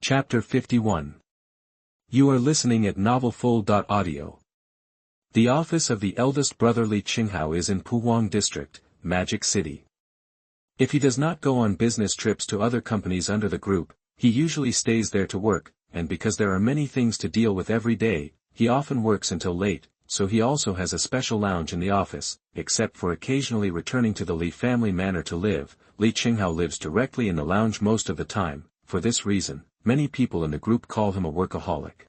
Chapter 51. You are listening at novelfull.audio. The office of the eldest brother Li Qinghao is in Puhuang District, Magic City. If he does not go on business trips to other companies under the group, he usually stays there to work, and because there are many things to deal with every day, he often works until late, so he also has a special lounge in the office, except for occasionally returning to the Li family manor to live. Li Qinghao lives directly in the lounge most of the time. For this reason, many people in the group call him a workaholic.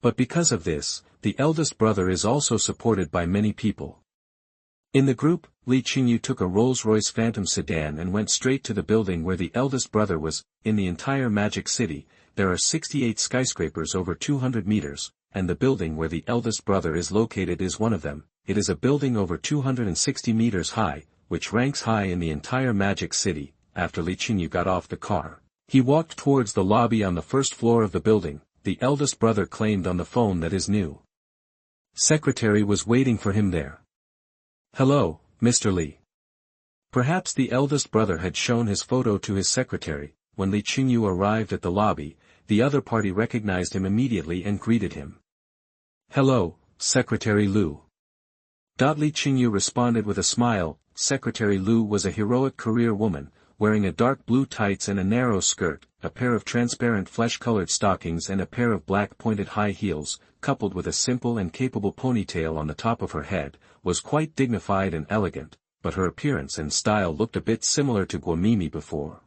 But because of this, the eldest brother is also supported by many people. In the group, Li Chengyu took a Rolls-Royce Phantom sedan and went straight to the building where the eldest brother was. In the entire Magic City, there are 68 skyscrapers over 200 meters, and the building where the eldest brother is located is one of them. It is a building over 260 meters high, which ranks high in the entire Magic City. After Li Chengyu got off the car, he walked towards the lobby on the first floor of the building. The eldest brother claimed on the phone that his new secretary was waiting for him there. "Hello, Mr. Li." Perhaps the eldest brother had shown his photo to his secretary. When Li Chengyu arrived at the lobby, the other party recognized him immediately and greeted him. "Hello, Secretary Lu." Li Chengyu responded with a smile. Secretary Lu was a heroic career woman, wearing a dark blue tights and a narrow skirt, a pair of transparent flesh-colored stockings and a pair of black pointed high heels, coupled with a simple and capable ponytail on the top of her head, was quite dignified and elegant, but her appearance and style looked a bit similar to Guomimi before.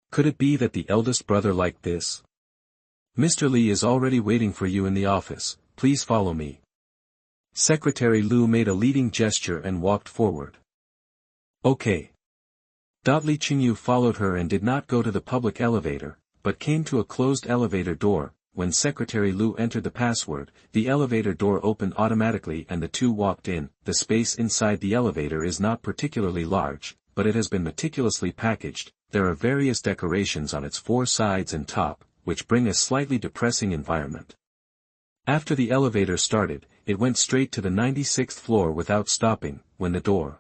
Could it be that the eldest brother liked this? "Mr. Li is already waiting for you in the office, please follow me." Secretary Lu made a leading gesture and walked forward. "Okay." Li Chengyu followed her and did not go to the public elevator, but came to a closed elevator door. When Secretary Lu entered the password, the elevator door opened automatically and the two walked in. The space inside the elevator is not particularly large, but it has been meticulously packaged. There are various decorations on its four sides and top, which bring a slightly depressing environment. After the elevator started, it went straight to the 96th floor without stopping. When the door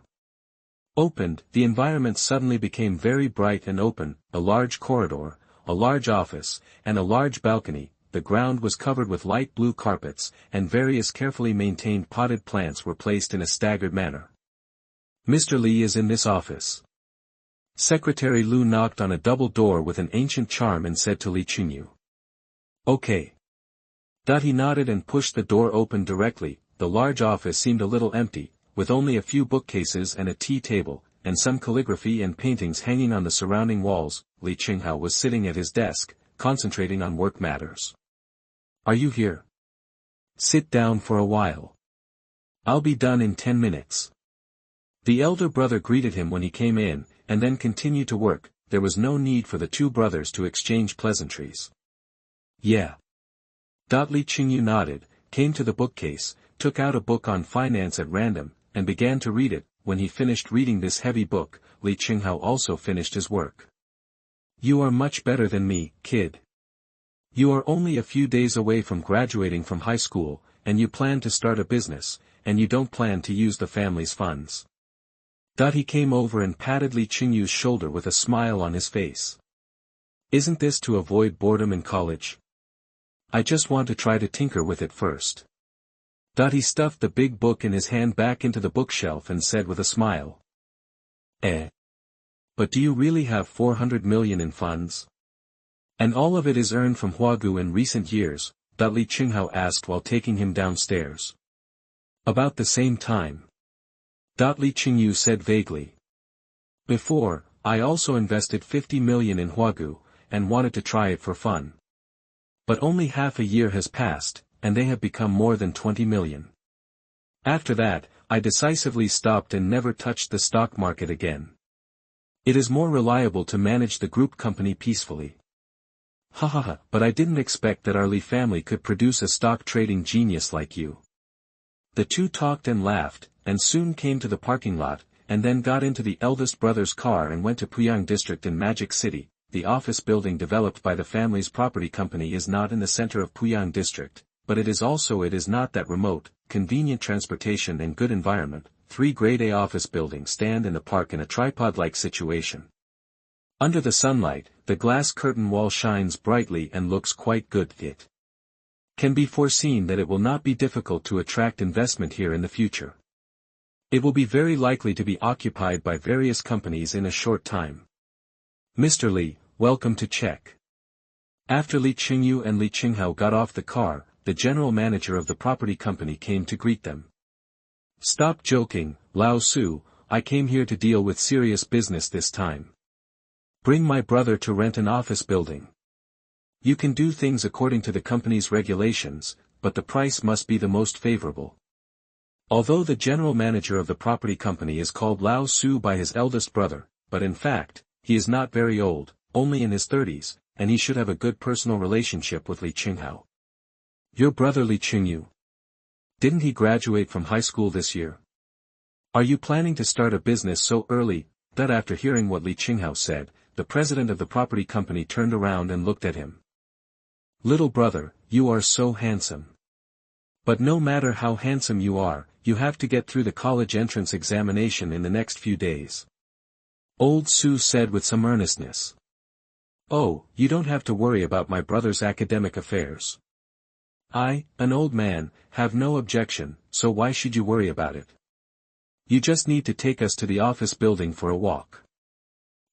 opened, the environment suddenly became very bright and open. A large corridor, a large office, and a large balcony. The ground was covered with light blue carpets, and various carefully maintained potted plants were placed in a staggered manner. "Mr. Li is in this office." Secretary Lu knocked on a double door with an ancient charm and said to Li Chengyu, "Okay." He nodded and pushed the door open directly. The large office seemed a little empty, with only a few bookcases and a tea table, and some calligraphy and paintings hanging on the surrounding walls. Li Qinghao was sitting at his desk, concentrating on work matters. "Are you here? Sit down for a while. I'll be done in 10 minutes. The elder brother greeted him when he came in, and then continued to work. There was no need for the two brothers to exchange pleasantries. "Yeah." Li Chengyu nodded, came to the bookcase, took out a book on finance at random, and began to read it. When he finished reading this heavy book, Li Qinghao also finished his work. "You are much better than me, kid. You are only a few days away from graduating from high school, and you plan to start a business, and you don't plan to use the family's funds." He came over and patted Li Chengyu's shoulder with a smile on his face. "Isn't this to avoid boredom in college? I just want to try to tinker with it first." He stuffed the big book in his hand back into the bookshelf and said with a smile, But do you really have 400 million in funds? And all of it is earned from Huagu in recent years?" Li Qinghao asked while taking him downstairs. "About the same time." Li Chengyu said vaguely. "Before, I also invested 50 million in Huagu, and wanted to try it for fun. But only half a year has passed, and they have become more than 20 million. After that, I decisively stopped and never touched the stock market again. It is more reliable to manage the group company peacefully." "But I didn't expect that our Li family could produce a stock trading genius like you." The two talked and laughed, and soon came to the parking lot, and then got into the eldest brother's car and went to Puhuang District in Magic City. The office building developed by the family's property company is not in the center of Puhuang District, but it is not that remote. Convenient transportation and good environment. 3 grade A office buildings stand in the park in a tripod-like situation. Under the sunlight, the glass curtain wall shines brightly and looks quite good. It can be foreseen that it will not be difficult to attract investment here in the future. It will be very likely to be occupied by various companies in a short time. Mr. Li, welcome to Czech. After Li Chengyu and Li Qinghao got off the car, the general manager of the property company came to greet them. Stop joking, Lao Su, I came here to deal with serious business this time. Bring my brother to rent an office building. You can do things according to the company's regulations, but the price must be the most favorable. Although the general manager of the property company is called Lao Su by his eldest brother, but in fact, he is not very old, only in his 30s, and he should have a good personal relationship with Li Qinghao. Your brother Li Chengyu. Didn't he graduate from high school this year? Are you planning to start a business so early? That after hearing what Li Qinghao said, the president of the property company turned around and looked at him. Little brother, you are so handsome. But no matter how handsome you are, you have to get through the college entrance examination in the next few days. Old Su said with some earnestness. Oh, you don't have to worry about my brother's academic affairs. I, an old man, have no objection, so why should you worry about it? You just need to take us to the office building for a walk.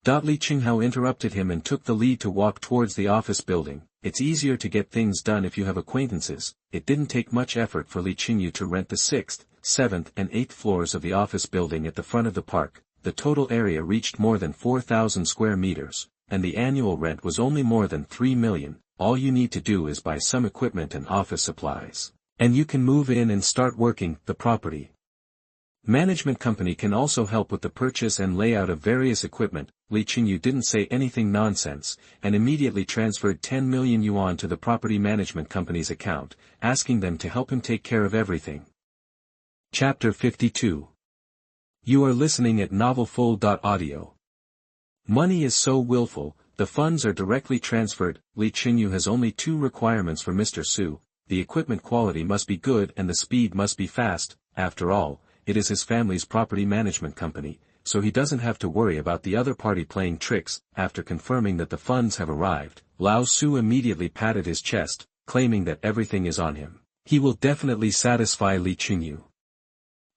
Li Qinghao interrupted him and took the lead to walk towards the office building. It's easier to get things done if you have acquaintances. It didn't take much effort for Li Qinghao to rent the 6th, 7th and 8th floors of the office building at the front of the park. The total area reached more than 4,000 square meters, and the annual rent was only more than 3 million. All you need to do is buy some equipment and office supplies, and you can move in and start working. The property management company can also help with the purchase and layout of various equipment. Li Qinghao didn't say anything nonsense, and immediately transferred 10 million yuan to the property management company's account, asking them to help him take care of everything. Chapter 52. You are listening at novelfull.audio. Money is so willful, the funds are directly transferred. Li Qinghao has only 2 requirements for Mr. Su: the equipment quality must be good and the speed must be fast. After all, it is his family's property management company, so he doesn't have to worry about the other party playing tricks. After confirming that the funds have arrived, Lao Su immediately patted his chest, claiming that everything is on him. He will definitely satisfy Li Qinghao.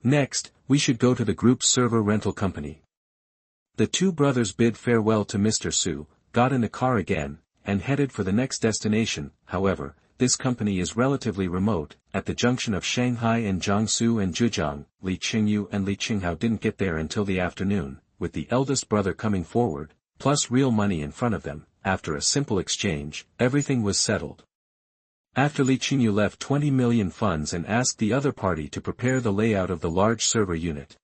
Next, we should go to the group's server rental company. The 2 brothers bid farewell to Mr. Su, got in a car again, and headed for the next destination. However, this company is relatively remote, at the junction of Shanghai and Jiangsu and Zhejiang. Li Qinghao and Li Qinghao didn't get there until the afternoon, with the eldest brother coming forward, plus real money in front of them. After a simple exchange, everything was settled. After Li Qinghao left 20 million funds and asked the other party to prepare the layout of the large server unit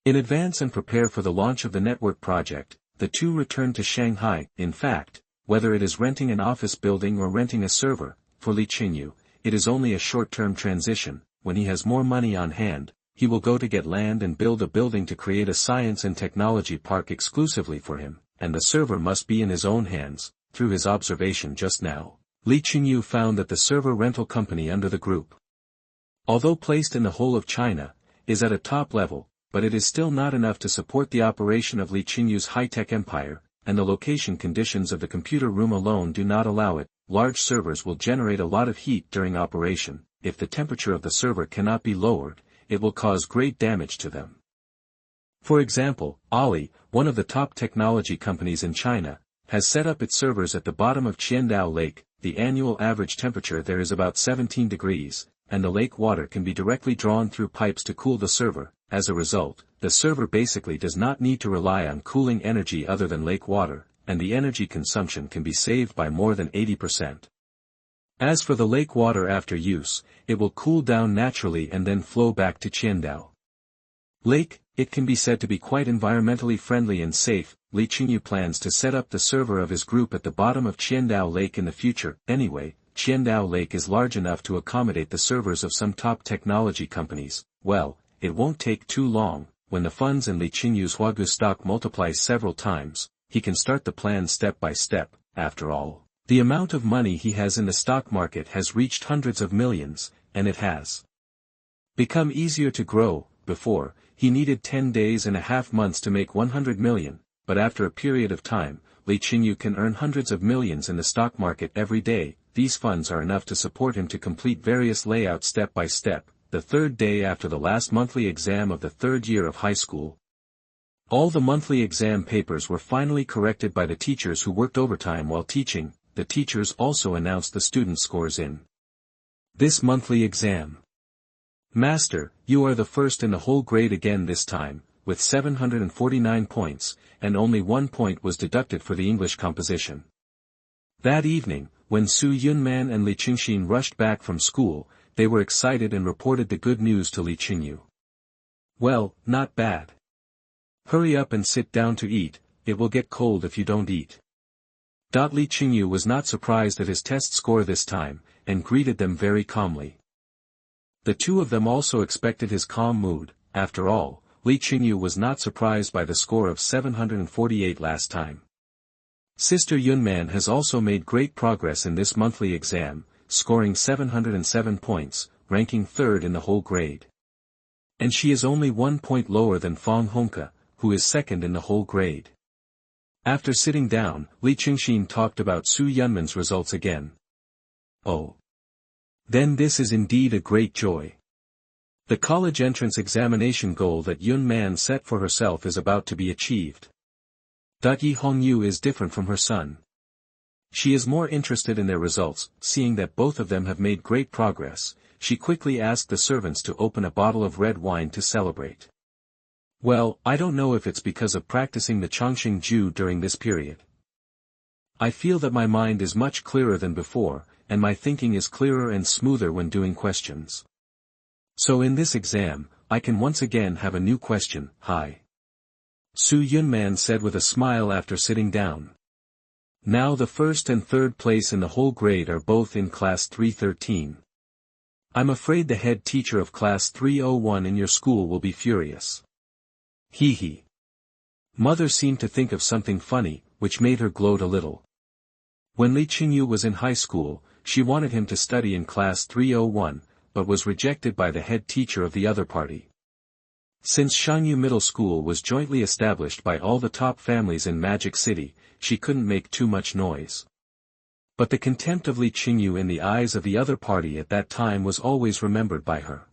in advance and prepare for the launch of the network project, the 2 returned to Shanghai. In fact, whether it is renting an office building or renting a server, for Li Qinghao, it is only a short-term transition. When he has more money on hand, he will go to get land and build a building to create a science and technology park exclusively for him, and the server must be in his own hands. Through his observation just now, Li Qinghao found that the server rental company under the group, although placed in the whole of China, is at a top level, but it is still not enough to support the operation of Li Qingyao's high-tech empire, and the location conditions of the computer room alone do not allow it. Large servers will generate a lot of heat during operation. If the temperature of the server cannot be lowered, it will cause great damage to them. For example, Ali, one of the top technology companies in China, has set up its servers at the bottom of Qiandao Lake. The annual average temperature there is about 17 degrees, and the lake water can be directly drawn through pipes to cool the server. As a result, the server basically does not need to rely on cooling energy other than lake water, and the energy consumption can be saved by more than 80%. As for the lake water after use, it will cool down naturally and then flow back to Qiandao Lake. It can be said to be quite environmentally friendly and safe. Li Qinghao plans to set up the server of his group at the bottom of Qiandao Lake in the future. Anyway, Qiandao Lake is large enough to accommodate the servers of some top technology companies. Well, it won't take too long. When the funds in Li Qingyao's Huagu stock multiply several times, he can start the plan step by step. After all, the amount of money he has in the stock market has reached hundreds of millions, and it has become easier to grow. Before, he needed 10 days and a half months to make 100 million, but after a period of time, Li Qingyu can earn hundreds of millions in the stock market every day. These funds are enough to support him to complete various layouts step by step. The third day after the last monthly exam of the third year of high school. All the monthly exam papers were finally corrected by the teachers who worked overtime while teaching. The teachers also announced the student scores in this monthly exam. Master, you are the first in the whole grade again this time, with 749 points, and only 1 point was deducted for the English composition. That evening, when Su Yunman and Li Qingxin rushed back from school, they were excited and reported the good news to Li Qingyu. Well, not bad. Hurry up and sit down to eat, it will get cold if you don't eat. Li Qingyu was not surprised at his test score this time, and greeted them very calmly. The two of them also expected his calm mood. After all, Li Qingyu was not surprised by the score of 748 last time. Sister Yunman has also made great progress in this monthly exam, scoring 707 points, ranking third in the whole grade. And she is only 1 point lower than Fang Hongke, who is second in the whole grade. After sitting down, Li Qingxin talked about Su Yunman's results again. Oh. Then this is indeed a great joy. The college entrance examination goal that Yunman set for herself is about to be achieved. Yi Hongyu is different from her son. She is more interested in their results. Seeing that both of them have made great progress, she quickly asked the servants to open a bottle of red wine to celebrate. Well, I don't know if it's because of practicing the Chongqing Ju during this period. I feel that my mind is much clearer than before, and my thinking is clearer and smoother when doing questions. So in this exam, I can once again have a new question. Hi. Su Yunman said with a smile after sitting down. Now the first and third place in the whole grade are both in class 313. I'm afraid the head teacher of class 301 in your school will be furious. Hee hee. Mother seemed to think of something funny, which made her gloat a little. When Li Qingyu was in high school, she wanted him to study in class 301, but was rejected by the head teacher of the other party. Since Chengyu Middle School was jointly established by all the top families in Magic City, she couldn't make too much noise. But the contempt of Li Qingyu in the eyes of the other party at that time was always remembered by her.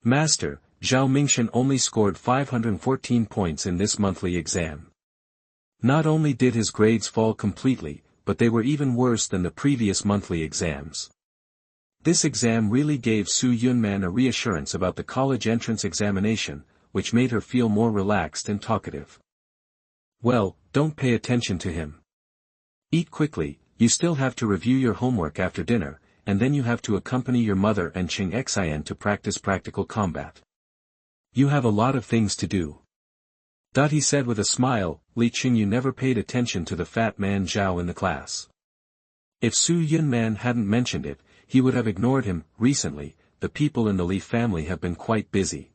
Master, Zhao Mingshan only scored 514 points in this monthly exam. Not only did his grades fall completely, but they were even worse than the previous monthly exams. This exam really gave Su Yunman a reassurance about the college entrance examination, which made her feel more relaxed and talkative. Well, don't pay attention to him. Eat quickly, you still have to review your homework after dinner, and then you have to accompany your mother and Cheng Xian to practice practical combat. You have a lot of things to do. He said with a smile. Li Qingyu never paid attention to the fat man Zhao in the class. If Su Yunman hadn't mentioned it, he would have ignored him. Recently, the people in the Li family have been quite busy.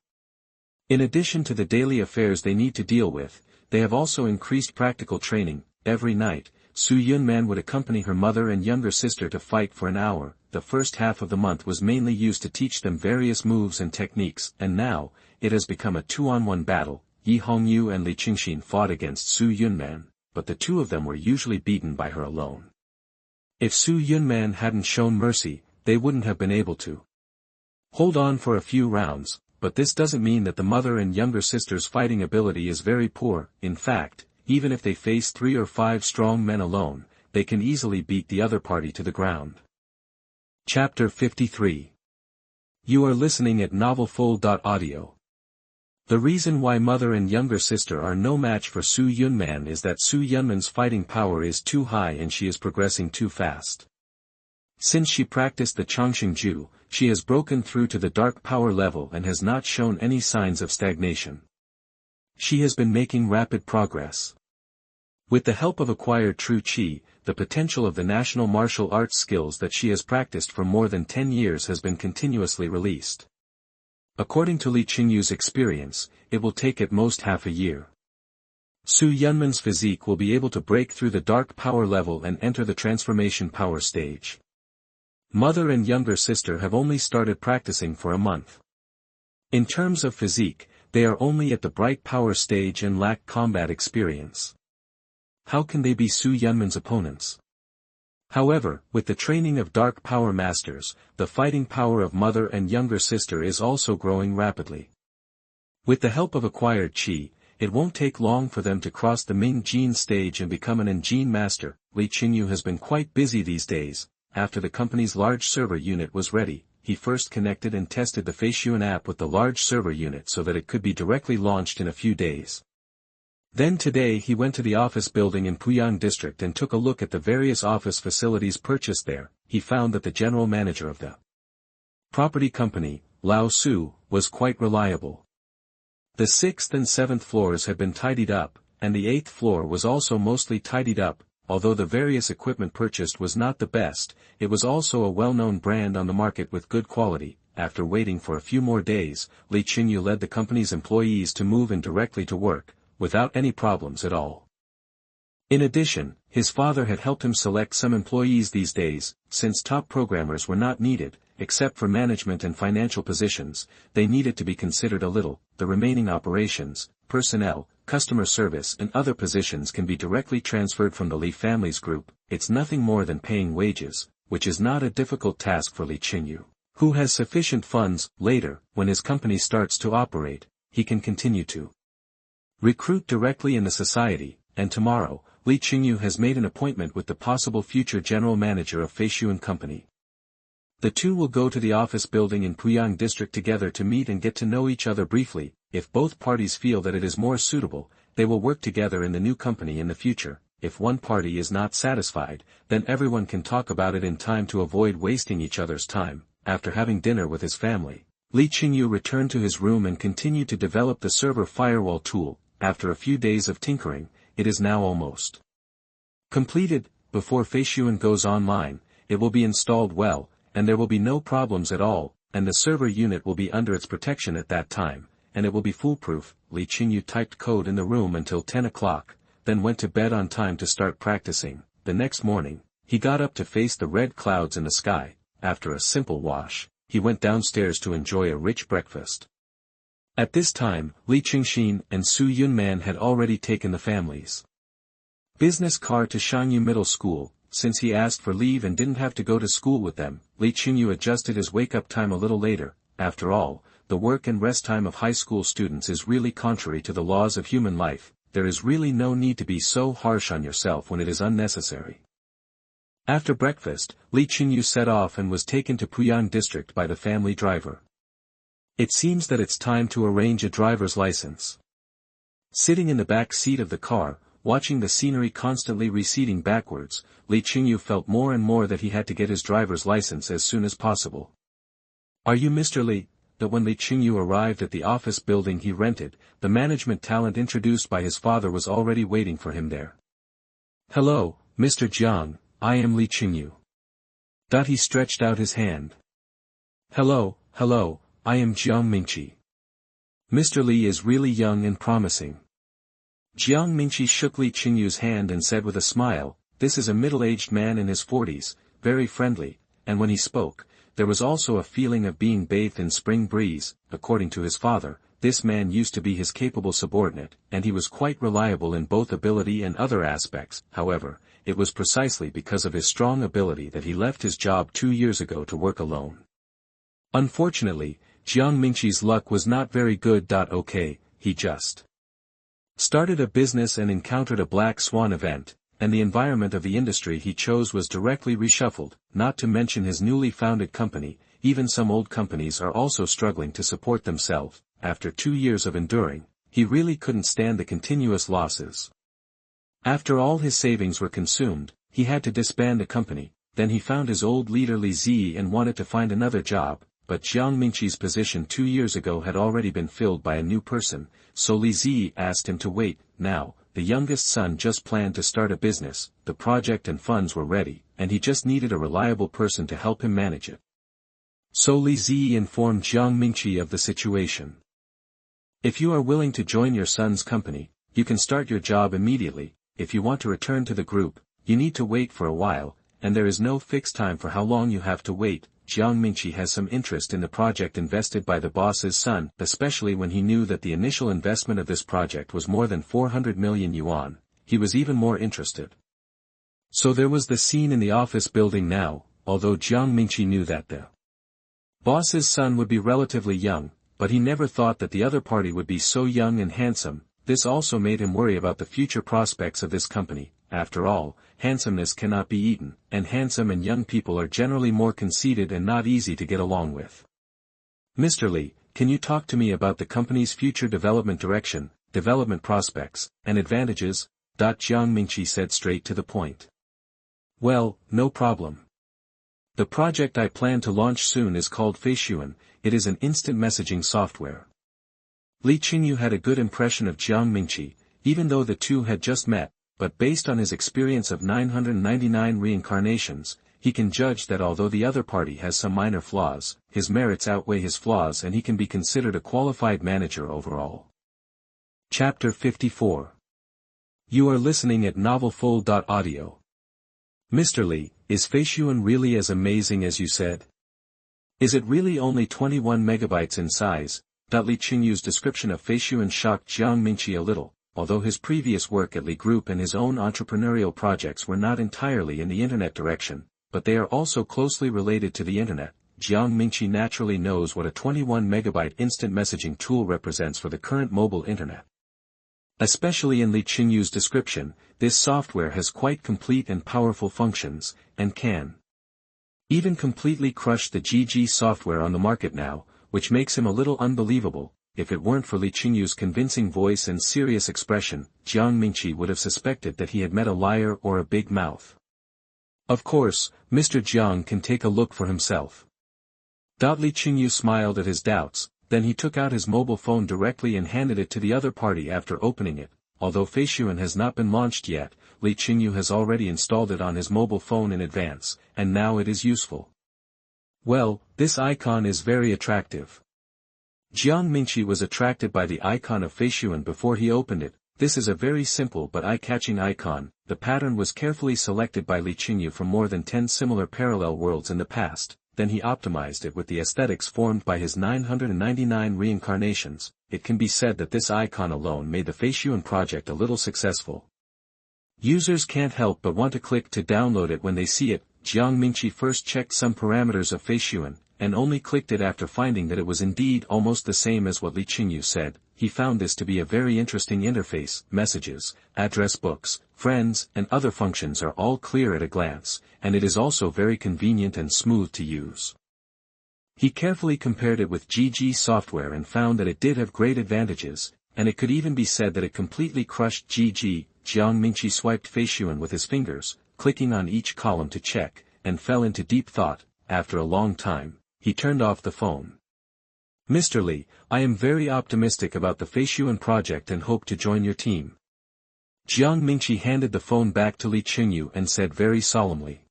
In addition to the daily affairs they need to deal with, they have also increased practical training. Every night, Su Yunman would accompany her mother and younger sister to fight for an hour. The first half of the month was mainly used to teach them various moves and techniques, and now, it has become a 2-on-1 battle. Yi Hongyu and Li Qingxin fought against Su Yunman, but the two of them were usually beaten by her alone. If Su Yunman hadn't shown mercy, they wouldn't have been able to hold on for a few rounds, but this doesn't mean that the mother and younger sister's fighting ability is very poor. In fact, even if they face 3 or 5 strong men alone, they can easily beat the other party to the ground. Chapter 53. You are listening at novelfull.audio. The reason why mother and younger sister are no match for Su Yunman is that Su Yunman's fighting power is too high and she is progressing too fast. Since she practiced the Chongqing Ju, she has broken through to the dark power level and has not shown any signs of stagnation. She has been making rapid progress. With the help of acquired true qi, the potential of the national martial arts skills that she has practiced for more than 10 years has been continuously released. According to Li Qingyu's experience, it will take at most half a year. Su Yunman's physique will be able to break through the dark power level and enter the transformation power stage. Mother and younger sister have only started practicing for a month. In terms of physique, They are only at the bright power stage and lack combat experience. How can they be Su Yunman's opponents? However, with the training of dark power masters, the fighting power of mother and younger sister is also growing rapidly. With the help of acquired qi, it won't take long for them to cross the Ming Jin stage and become an Engine master. Li Chengyu has been quite busy these days. After the company's large server unit was ready, he first connected and tested the Feishuan app with the large server unit so that it could be directly launched in a few days. Then today he went to the office building in Puyang district and took a look at the various office facilities purchased there. He found that the general manager of the property company, Lao Su, was quite reliable. The 6th and 7th floors had been tidied up, and the 8th floor was also mostly tidied up. Although the various equipment purchased was not the best, it was also a well-known brand on the market with good quality. After waiting for a few more days, Li Chengyu led the company's employees to move in directly to work, without any problems at all. In addition, his father had helped him select some employees these days. Since top programmers were not needed, except for management and financial positions, they needed to be considered a little. The remaining operations, personnel, customer service and other positions can be directly transferred from the Li family's group. It's nothing more than paying wages, which is not a difficult task for Li Chengyu, who has sufficient funds. Later, when his company starts to operate, he can continue to recruit directly in the society, and tomorrow, Li Chengyu has made an appointment with the possible future general manager of Feishuan Company. The two will go to the office building in Puyang district together to meet and get to know each other briefly. If both parties feel that it is more suitable, they will work together in the new company in the future. If one party is not satisfied, then everyone can talk about it in time to avoid wasting each other's time. After having dinner with his family, Li Chengyu returned to his room and continued to develop the server firewall tool. After a few days of tinkering, it is now almost completed. Before Feishuan goes online, it will be installed well, and there will be no problems at all, and the server unit will be under its protection at that time, and it will be foolproof. Li Chengyu typed code in the room until 10 o'clock, then went to bed on time to start practicing. The next morning, he got up to face the red clouds in the sky. After a simple wash, he went downstairs to enjoy a rich breakfast. At this time, Li Chengxin and Su Yunman had already taken the family's business car to Chengyu Middle School. Since he asked for leave and didn't have to go to school with them, Li Chengyu adjusted his wake-up time a little later. After all, the work and rest time of high school students is really contrary to the laws of human life. There is really no need to be so harsh on yourself when it is unnecessary. After breakfast, Li Chengyu set off and was taken to Puyang district by the family driver. It seems that it's time to arrange a driver's license. Sitting in the back seat of the car, watching the scenery constantly receding backwards, Li Chengyu felt more and more that he had to get his driver's license as soon as possible. "Are you Mr. Li?" That when Li Chengyu arrived at the office building he rented, the management talent introduced by his father was already waiting for him there. "Hello, Mr. Jiang, I am Li Chengyu." He stretched out his hand. Hello, I am Jiang Mingqi. Mr. Li is really young and promising." Jiang Mingqi shook Li Chengyu's hand and said with a smile, "This is a middle-aged man in his 40s, very friendly," and when he spoke, there was also a feeling of being bathed in spring breeze. According to his father, this man used to be his capable subordinate, and he was quite reliable in both ability and other aspects. However, it was precisely because of his strong ability that he left his job 2 years ago to work alone. Unfortunately, Jiang Mingqi's luck was not very good. Okay, he just started a business and encountered a black swan event, and the environment of the industry he chose was directly reshuffled. Not to mention his newly founded company, even some old companies are also struggling to support themselves. After 2 years of enduring, he really couldn't stand the continuous losses. After all his savings were consumed, he had to disband the company. Then he found his old leader Li Zi and wanted to find another job, but Jiang Mingqi's position 2 years ago had already been filled by a new person, so Li Zi asked him to wait. Now, the youngest son just planned to start a business, the project and funds were ready, and he just needed a reliable person to help him manage it. So Li Zi informed Jiang Mingqi of the situation. "If you are willing to join your son's company, you can start your job immediately. If you want to return to the group, you need to wait for a while, and there is no fixed time for how long you have to wait. Jiang Mingqi has some interest in the project invested by the boss's son, especially when he knew that the initial investment of this project was more than 400 million yuan, he was even more interested. So there was the scene in the office building now, although Jiang Mingqi knew that the boss's son would be relatively young, but he never thought that the other party would be so young and handsome. This also made him worry about the future prospects of this company. After all, handsomeness cannot be eaten, and handsome and young people are generally more conceited and not easy to get along with. Mr. Li, can you talk to me about the company's future development direction, development prospects, and advantages? Jiang Mingqi said straight to the point. Well, no problem. The project I plan to launch soon is called Feishuan. It is an instant messaging software. Li Chengyu had a good impression of Jiang Mingqi, even though the two had just met, but based on his experience of 999 reincarnations, he can judge that although the other party has some minor flaws, his merits outweigh his flaws and he can be considered a qualified manager overall. Chapter 54. You are listening at novelfull.audio. Mr. Li, is Feishuan really as amazing as you said? Is it really only 21 megabytes in size? Li Chengyu's description of Feishuan shocked Jiang Mingqi a little. Although his previous work at Li Group and his own entrepreneurial projects were not entirely in the internet direction, but they are also closely related to the internet, Jiang Mingqi naturally knows what a 21 megabyte instant messaging tool represents for the current mobile internet. Especially in Li Chengyu's description, this software has quite complete and powerful functions, and can even completely crush the GG software on the market now, which makes him a little unbelievable. If it weren't for Li Chengyu's convincing voice and serious expression, Jiang Mingqi would have suspected that he had met a liar or a big mouth. Of course, Mr. Jiang can take a look for himself. Li Chengyu smiled at his doubts, then he took out his mobile phone directly and handed it to the other party after opening it. Although Feishuan has not been launched yet, Li Chengyu has already installed it on his mobile phone in advance, and now it is useful. Well, this icon is very attractive. Jiang Mingqi was attracted by the icon of Feishuan before he opened it. This is a very simple but eye-catching icon. The pattern was carefully selected by Li Chengyu from more than 10 similar parallel worlds in the past, then he optimized it with the aesthetics formed by his 999 reincarnations. It can be said that this icon alone made the Feishuan project a little successful. Users can't help but want to click to download it when they see it. Jiang Mingqi first checked some parameters of Feishuan, and only clicked it after finding that it was indeed almost the same as what Li Chengyu said. He found this to be a very interesting interface. Messages, address books, friends, and other functions are all clear at a glance, and it is also very convenient and smooth to use. He carefully compared it with GG software and found that it did have great advantages, and it could even be said that it completely crushed GG. Jiang Mingqi swiped Feishuan with his fingers, clicking on each column to check, and fell into deep thought. After a long time, he turned off the phone. Mr. Li, I am very optimistic about the Feishuan project and hope to join your team. Jiang Mingqi handed the phone back to Li Chengyu and said very solemnly.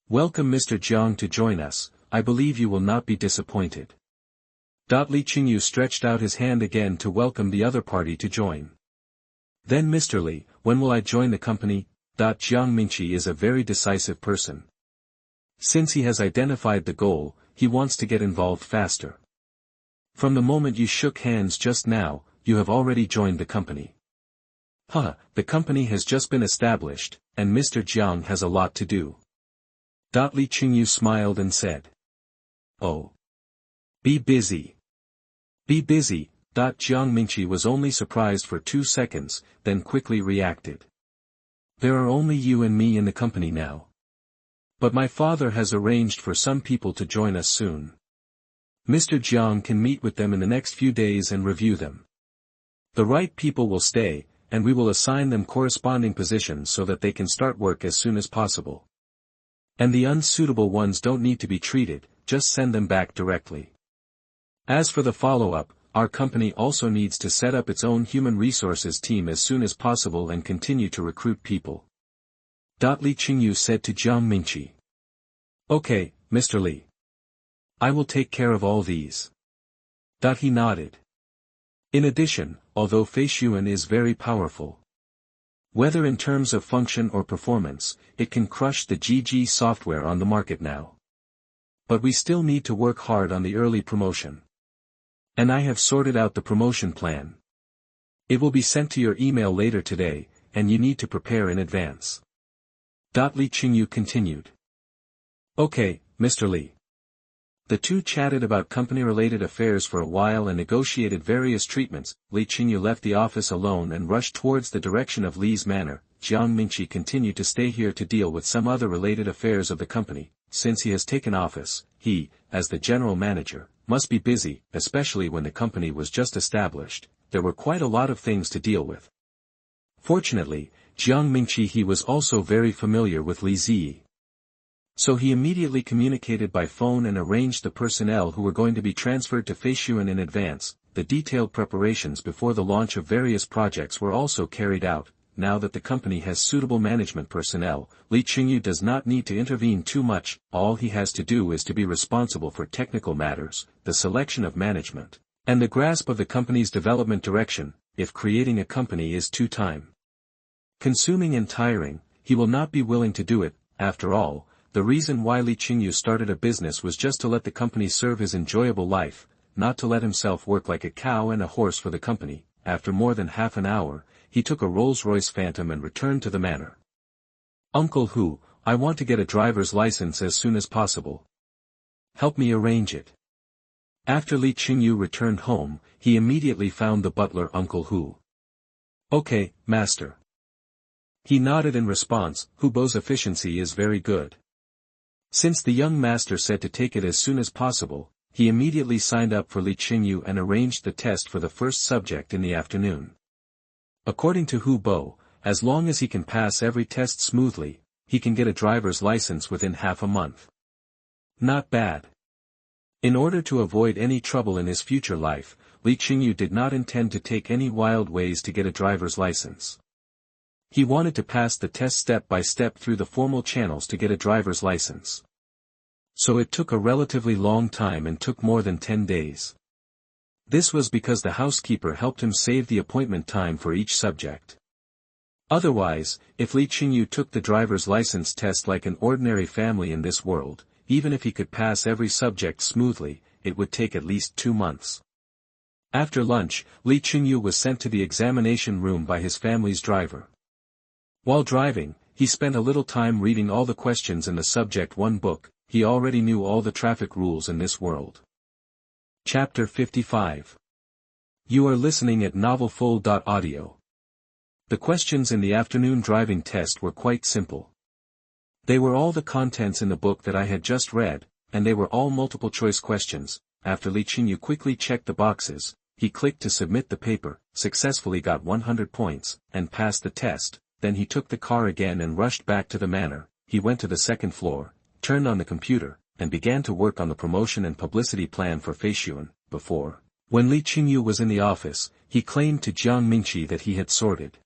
Welcome Mr. Jiang to join us, I believe you will not be disappointed. Li Chengyu stretched out his hand again to welcome the other party to join. Then Mr. Li, when will I join the company? Jiang Mingqi is a very decisive person. Since he has identified the goal, he wants to get involved faster. From the moment you shook hands just now, you have already joined the company. The company has just been established, and Mr. Jiang has a lot to do. Li Chengyu smiled and said. Oh. Be busy. Be busy. Jiang Mingqi was only surprised for 2 seconds, then quickly reacted. There are only you and me in the company now. But my father has arranged for some people to join us soon. Mr. Jiang can meet with them in the next few days and review them. The right people will stay, and we will assign them corresponding positions so that they can start work as soon as possible. And the unsuitable ones don't need to be treated, just send them back directly. As for the follow-up, our company also needs to set up its own human resources team as soon as possible and continue to recruit people. Li Chengyu said to Jiang Mingqi. Okay, Mr. Li. I will take care of all these. He nodded. In addition, although Feishuan is very powerful, whether in terms of function or performance, it can crush the GG software on the market now. But we still need to work hard on the early promotion. And I have sorted out the promotion plan. It will be sent to your email later today, and you need to prepare in advance. Li Chengyu continued. Okay, Mr. Li. The two chatted about company-related affairs for a while and negotiated various treatments. Li Chengyu left the office alone and rushed towards the direction of Li's manor. Jiang Mingqi continued to stay here to deal with some other related affairs of the company. Since he has taken office, he, as the general manager, must be busy, especially when the company was just established. There were quite a lot of things to deal with. Fortunately, Jiang Mingqi he was also very familiar with Li Ziyi. So he immediately communicated by phone and arranged the personnel who were going to be transferred to Feishuan in advance. The detailed preparations before the launch of various projects were also carried out. Now that the company has suitable management personnel, Li Chengyu does not need to intervene too much. All he has to do is to be responsible for technical matters, the selection of management, and the grasp of the company's development direction. If creating a company is too time-consuming and tiring, he will not be willing to do it. After all, the reason why Li Chengyu started a business was just to let the company serve his enjoyable life, not to let himself work like a cow and a horse for the company. After more than half an hour, he took a Rolls-Royce Phantom and returned to the manor. Uncle Hu, I want to get a driver's license as soon as possible. Help me arrange it. After Li Chengyu returned home, he immediately found the butler Uncle Hu. Okay, master. He nodded in response. Hu Bo's efficiency is very good. Since the young master said to take it as soon as possible, he immediately signed up for Li Chengyu and arranged the test for the first subject in the afternoon. According to Hu Bo, as long as he can pass every test smoothly, he can get a driver's license within half a month. Not bad. In order to avoid any trouble in his future life, Li Chengyu did not intend to take any wild ways to get a driver's license. He wanted to pass the test step by step through the formal channels to get a driver's license. So it took a relatively long time and took more than 10 days. This was because the housekeeper helped him save the appointment time for each subject. Otherwise, if Li Chengyu took the driver's license test like an ordinary family in this world, even if he could pass every subject smoothly, it would take at least 2 months. After lunch, Li Chengyu was sent to the examination room by his family's driver. While driving, he spent a little time reading all the questions in the Subject 1 book. He already knew all the traffic rules in this world. Chapter 55. You are listening at novelfull.audio. The questions in the afternoon driving test were quite simple. They were all the contents in the book that I had just read, and they were all multiple choice questions. After Li Chengyu quickly checked the boxes, he clicked to submit the paper, successfully got 100 points, and passed the test. Then he took the car again and rushed back to the manor. He went to the second floor, turned on the computer, and began to work on the promotion and publicity plan for Feishuan. When Li Chengyu was in the office, he claimed to Jiang Mingqi that he had sorted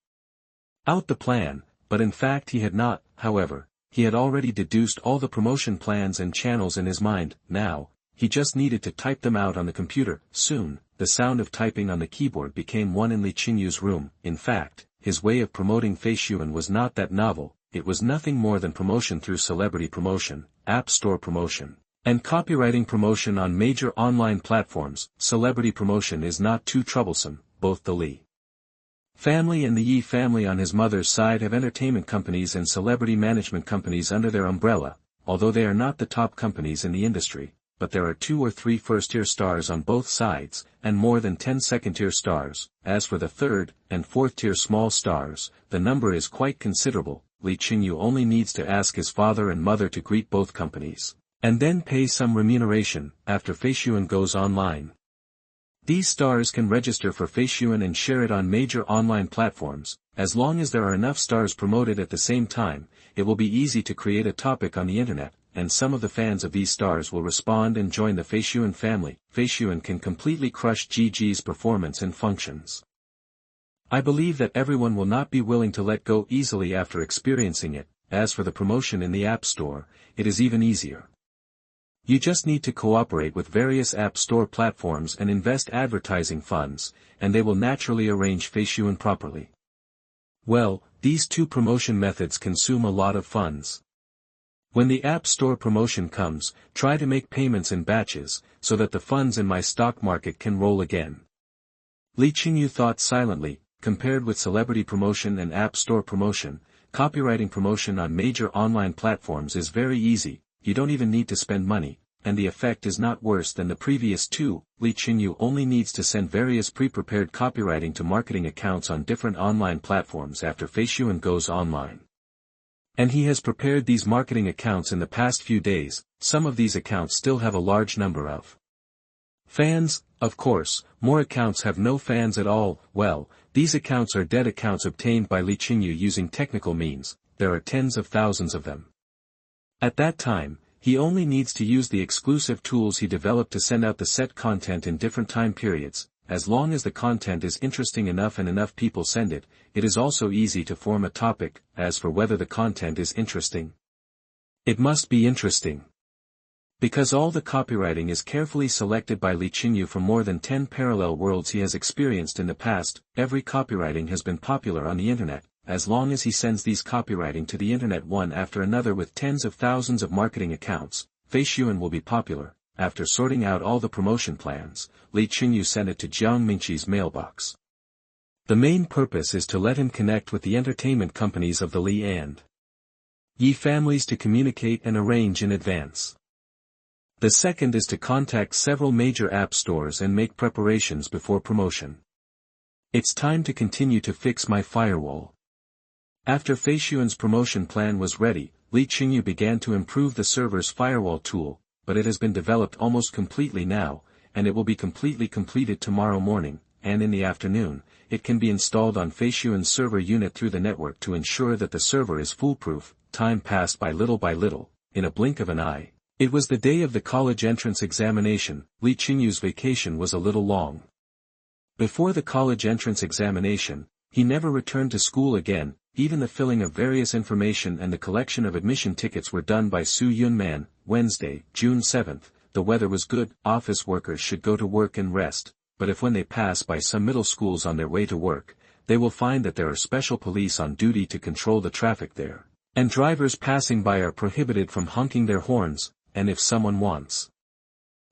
out the plan, but in fact he had not. However, he had already deduced all the promotion plans and channels in his mind. Now, he just needed to type them out on the computer. Soon, the sound of typing on the keyboard became one in Li Chengyu's room. In fact, his way of promoting Feishuan was not that novel. It was nothing more than promotion through celebrity promotion, app store promotion, and copywriting promotion on major online platforms. Celebrity promotion is not too troublesome. Both the Li family and the Yi family on his mother's side have entertainment companies and celebrity management companies under their umbrella, although they are not the top companies in the industry, but there are 2 or 3 first-tier stars on both sides, and more than 10 second-tier stars. As for the third and fourth-tier small stars, the number is quite considerable. Li Chengyu only needs to ask his father and mother to greet both companies, and then pay some remuneration, after Feishuan goes online. These stars can register for Feishuan and share it on major online platforms. As long as there are enough stars promoted at the same time, it will be easy to create a topic on the internet, and some of the fans of these stars will respond and join the Feishuan family. Feishuan can completely crush GG's performance and functions. I believe that everyone will not be willing to let go easily after experiencing it. As for the promotion in the App Store, it is even easier. You just need to cooperate with various App Store platforms and invest advertising funds, and they will naturally arrange Feishuan properly. Well, these 2 promotion methods consume a lot of funds. When the App Store promotion comes, try to make payments in batches, so that the funds in my stock market can roll again. Li Chengyu thought silently. Compared with celebrity promotion and App Store promotion, copywriting promotion on major online platforms is very easy, you don't even need to spend money, and the effect is not worse than the previous two. Li Chengyu only needs to send various pre-prepared copywriting to marketing accounts on different online platforms after Feishuan goes online. And he has prepared these marketing accounts in the past few days. Some of these accounts still have a large number of fans. Of course, more accounts have no fans at all. Well, these accounts are dead accounts obtained by Li Chengyu using technical means. There are tens of thousands of them. At that time, he only needs to use the exclusive tools he developed to send out the set content in different time periods. As long as the content is interesting enough and enough people send it, it is also easy to form a topic. As for whether the content is interesting, it must be interesting. Because all the copywriting is carefully selected by Li Chengyu from more than 10 parallel worlds he has experienced in the past, every copywriting has been popular on the internet. As long as he sends these copywriting to the internet one after another with tens of thousands of marketing accounts, Feishuan will be popular. After sorting out all the promotion plans, Li Chengyu sent it to Jiang Mingqi's mailbox. The main purpose is to let him connect with the entertainment companies of the Li and Yi families to communicate and arrange in advance. The second is to contact several major app stores and make preparations before promotion. It's time to continue to fix my firewall. After Feishuan's promotion plan was ready, Li Chengyu began to improve the server's firewall tool, but it has been developed almost completely now, and it will be completely completed tomorrow morning, and in the afternoon, it can be installed on Feishuan's server unit through the network to ensure that the server is foolproof. Time passed by little, in a blink of an eye. It was the day of the college entrance examination. Li Chengyu's vacation was a little long. Before the college entrance examination, he never returned to school again. Even the filling of various information and the collection of admission tickets were done by Su Yunman. Wednesday, June 7th, the weather was good. Office workers should go to work and rest, but if when they pass by some middle schools on their way to work, they will find that there are special police on duty to control the traffic there, and drivers passing by are prohibited from honking their horns, and if someone wants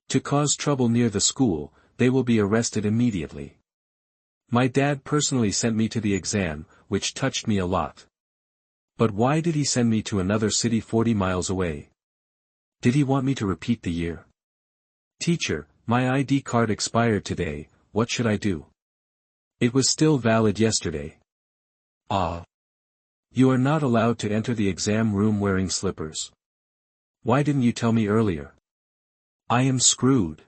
to cause trouble near the school, they will be arrested immediately. My dad personally sent me to the exam, which touched me a lot. But why did he send me to another city 40 miles away? Did he want me to repeat the year? Teacher, my ID card expired today, what should I do? It was still valid yesterday. Ah. You are not allowed to enter the exam room wearing slippers. Why didn't you tell me earlier? I am screwed.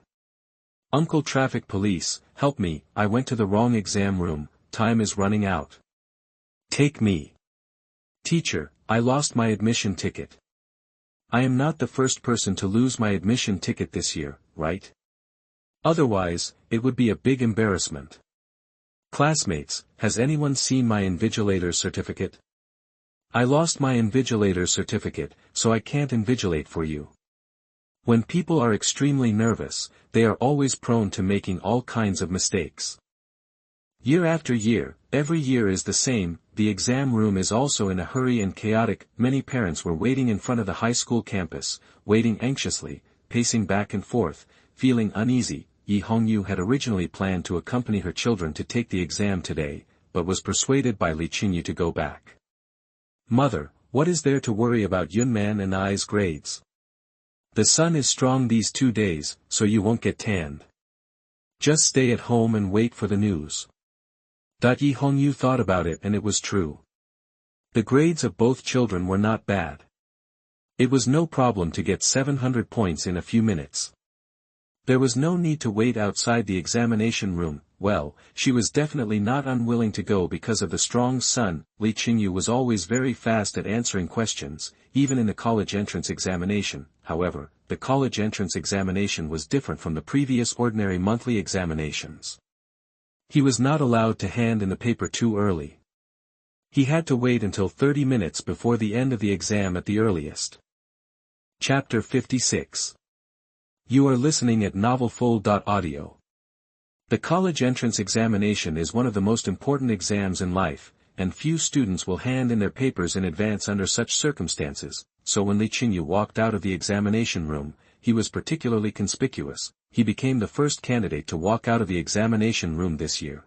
Uncle Traffic Police, help me, I went to the wrong exam room, time is running out. Take me. Teacher, I lost my admission ticket. I am not the first person to lose my admission ticket this year, right? Otherwise, it would be a big embarrassment. Classmates, has anyone seen my invigilator certificate? I lost my invigilator certificate, so I can't invigilate for you. When people are extremely nervous, they are always prone to making all kinds of mistakes. Year after year, every year is the same. The exam room is also in a hurry and chaotic. Many parents were waiting in front of the high school campus, waiting anxiously, pacing back and forth, feeling uneasy. Yi Hongyu had originally planned to accompany her children to take the exam today, but was persuaded by Li Chengyu to go back. Mother, what is there to worry about Yunman and I's grades? The sun is strong these 2 days, so you won't get tanned. Just stay at home and wait for the news. Yi Hongyu thought about it and it was true. The grades of both children were not bad. It was no problem to get 700 points in a few minutes. There was no need to wait outside the examination room. Well, she was definitely not unwilling to go because of the strong sun. Li Chengyu was always very fast at answering questions, even in the college entrance examination. However, the college entrance examination was different from the previous ordinary monthly examinations. He was not allowed to hand in the paper too early. He had to wait until 30 minutes before the end of the exam at the earliest. Chapter 56. You are listening at novelfull.audio. The college entrance examination is one of the most important exams in life, and few students will hand in their papers in advance under such circumstances. so when Li Qingyu walked out of the examination room, he was particularly conspicuous. He became the first candidate to walk out of the examination room this year.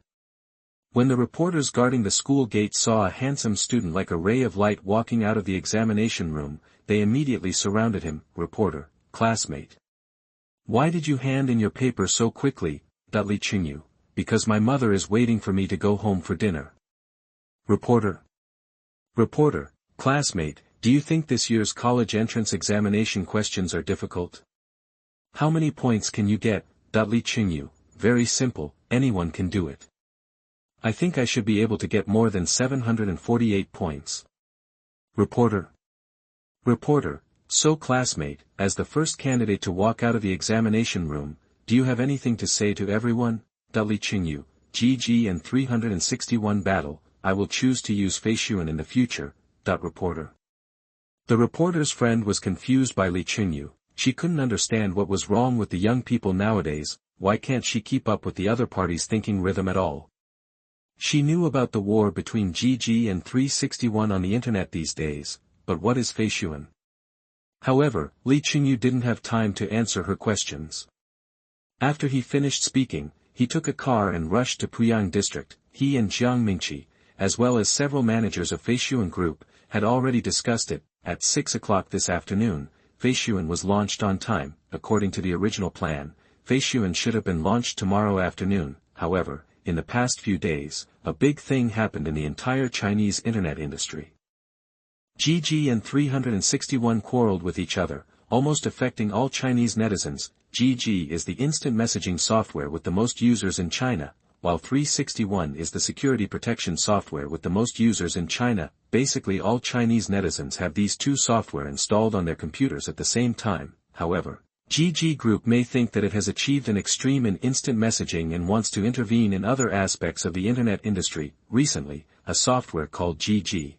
When the reporters guarding the school gate saw a handsome student like a ray of light walking out of the examination room, they immediately surrounded him. Reporter, classmate. Why did you hand in your paper so quickly? Li Qingyu, because my mother is waiting for me to go home for dinner. Reporter, classmate, do you think this year's college entrance examination questions are difficult? How many points can you get? Li Qingyu, very simple, anyone can do it. I think I should be able to get more than 748 points. Reporter, so classmate, as the first candidate to walk out of the examination room, do you have anything to say to everyone? Li Qingyu, GG and 361 battle, I will choose to use feishuan in the future. Reporter. The reporter's friend was confused by Li Qingyu. She couldn't understand what was wrong with the young people nowadays. Why can't she keep up with the other party's thinking rhythm at all? She knew about the war between GG and 361 on the internet these days, but what is feishuan? However, Li Qingyu didn't have time to answer her questions. After he finished speaking, he took a car and rushed to Puyang district. He and Jiang Mingqi, as well as several managers of feishuan group, had already discussed it. At 6 o'clock this afternoon, feishuan was launched on time. According to the original plan, feishuan should have been launched tomorrow afternoon. However, in the past few days, a big thing happened in the entire Chinese internet industry. GG and 361 quarreled with each other, almost affecting all Chinese netizens. GG is the instant messaging software with the most users in China, while 361 is the security protection software with the most users in China. Basically all Chinese netizens have these two software installed on their computers at the same time. However, GG Group may think that it has achieved an extreme in instant messaging and wants to intervene in other aspects of the internet industry. Recently, a software called GG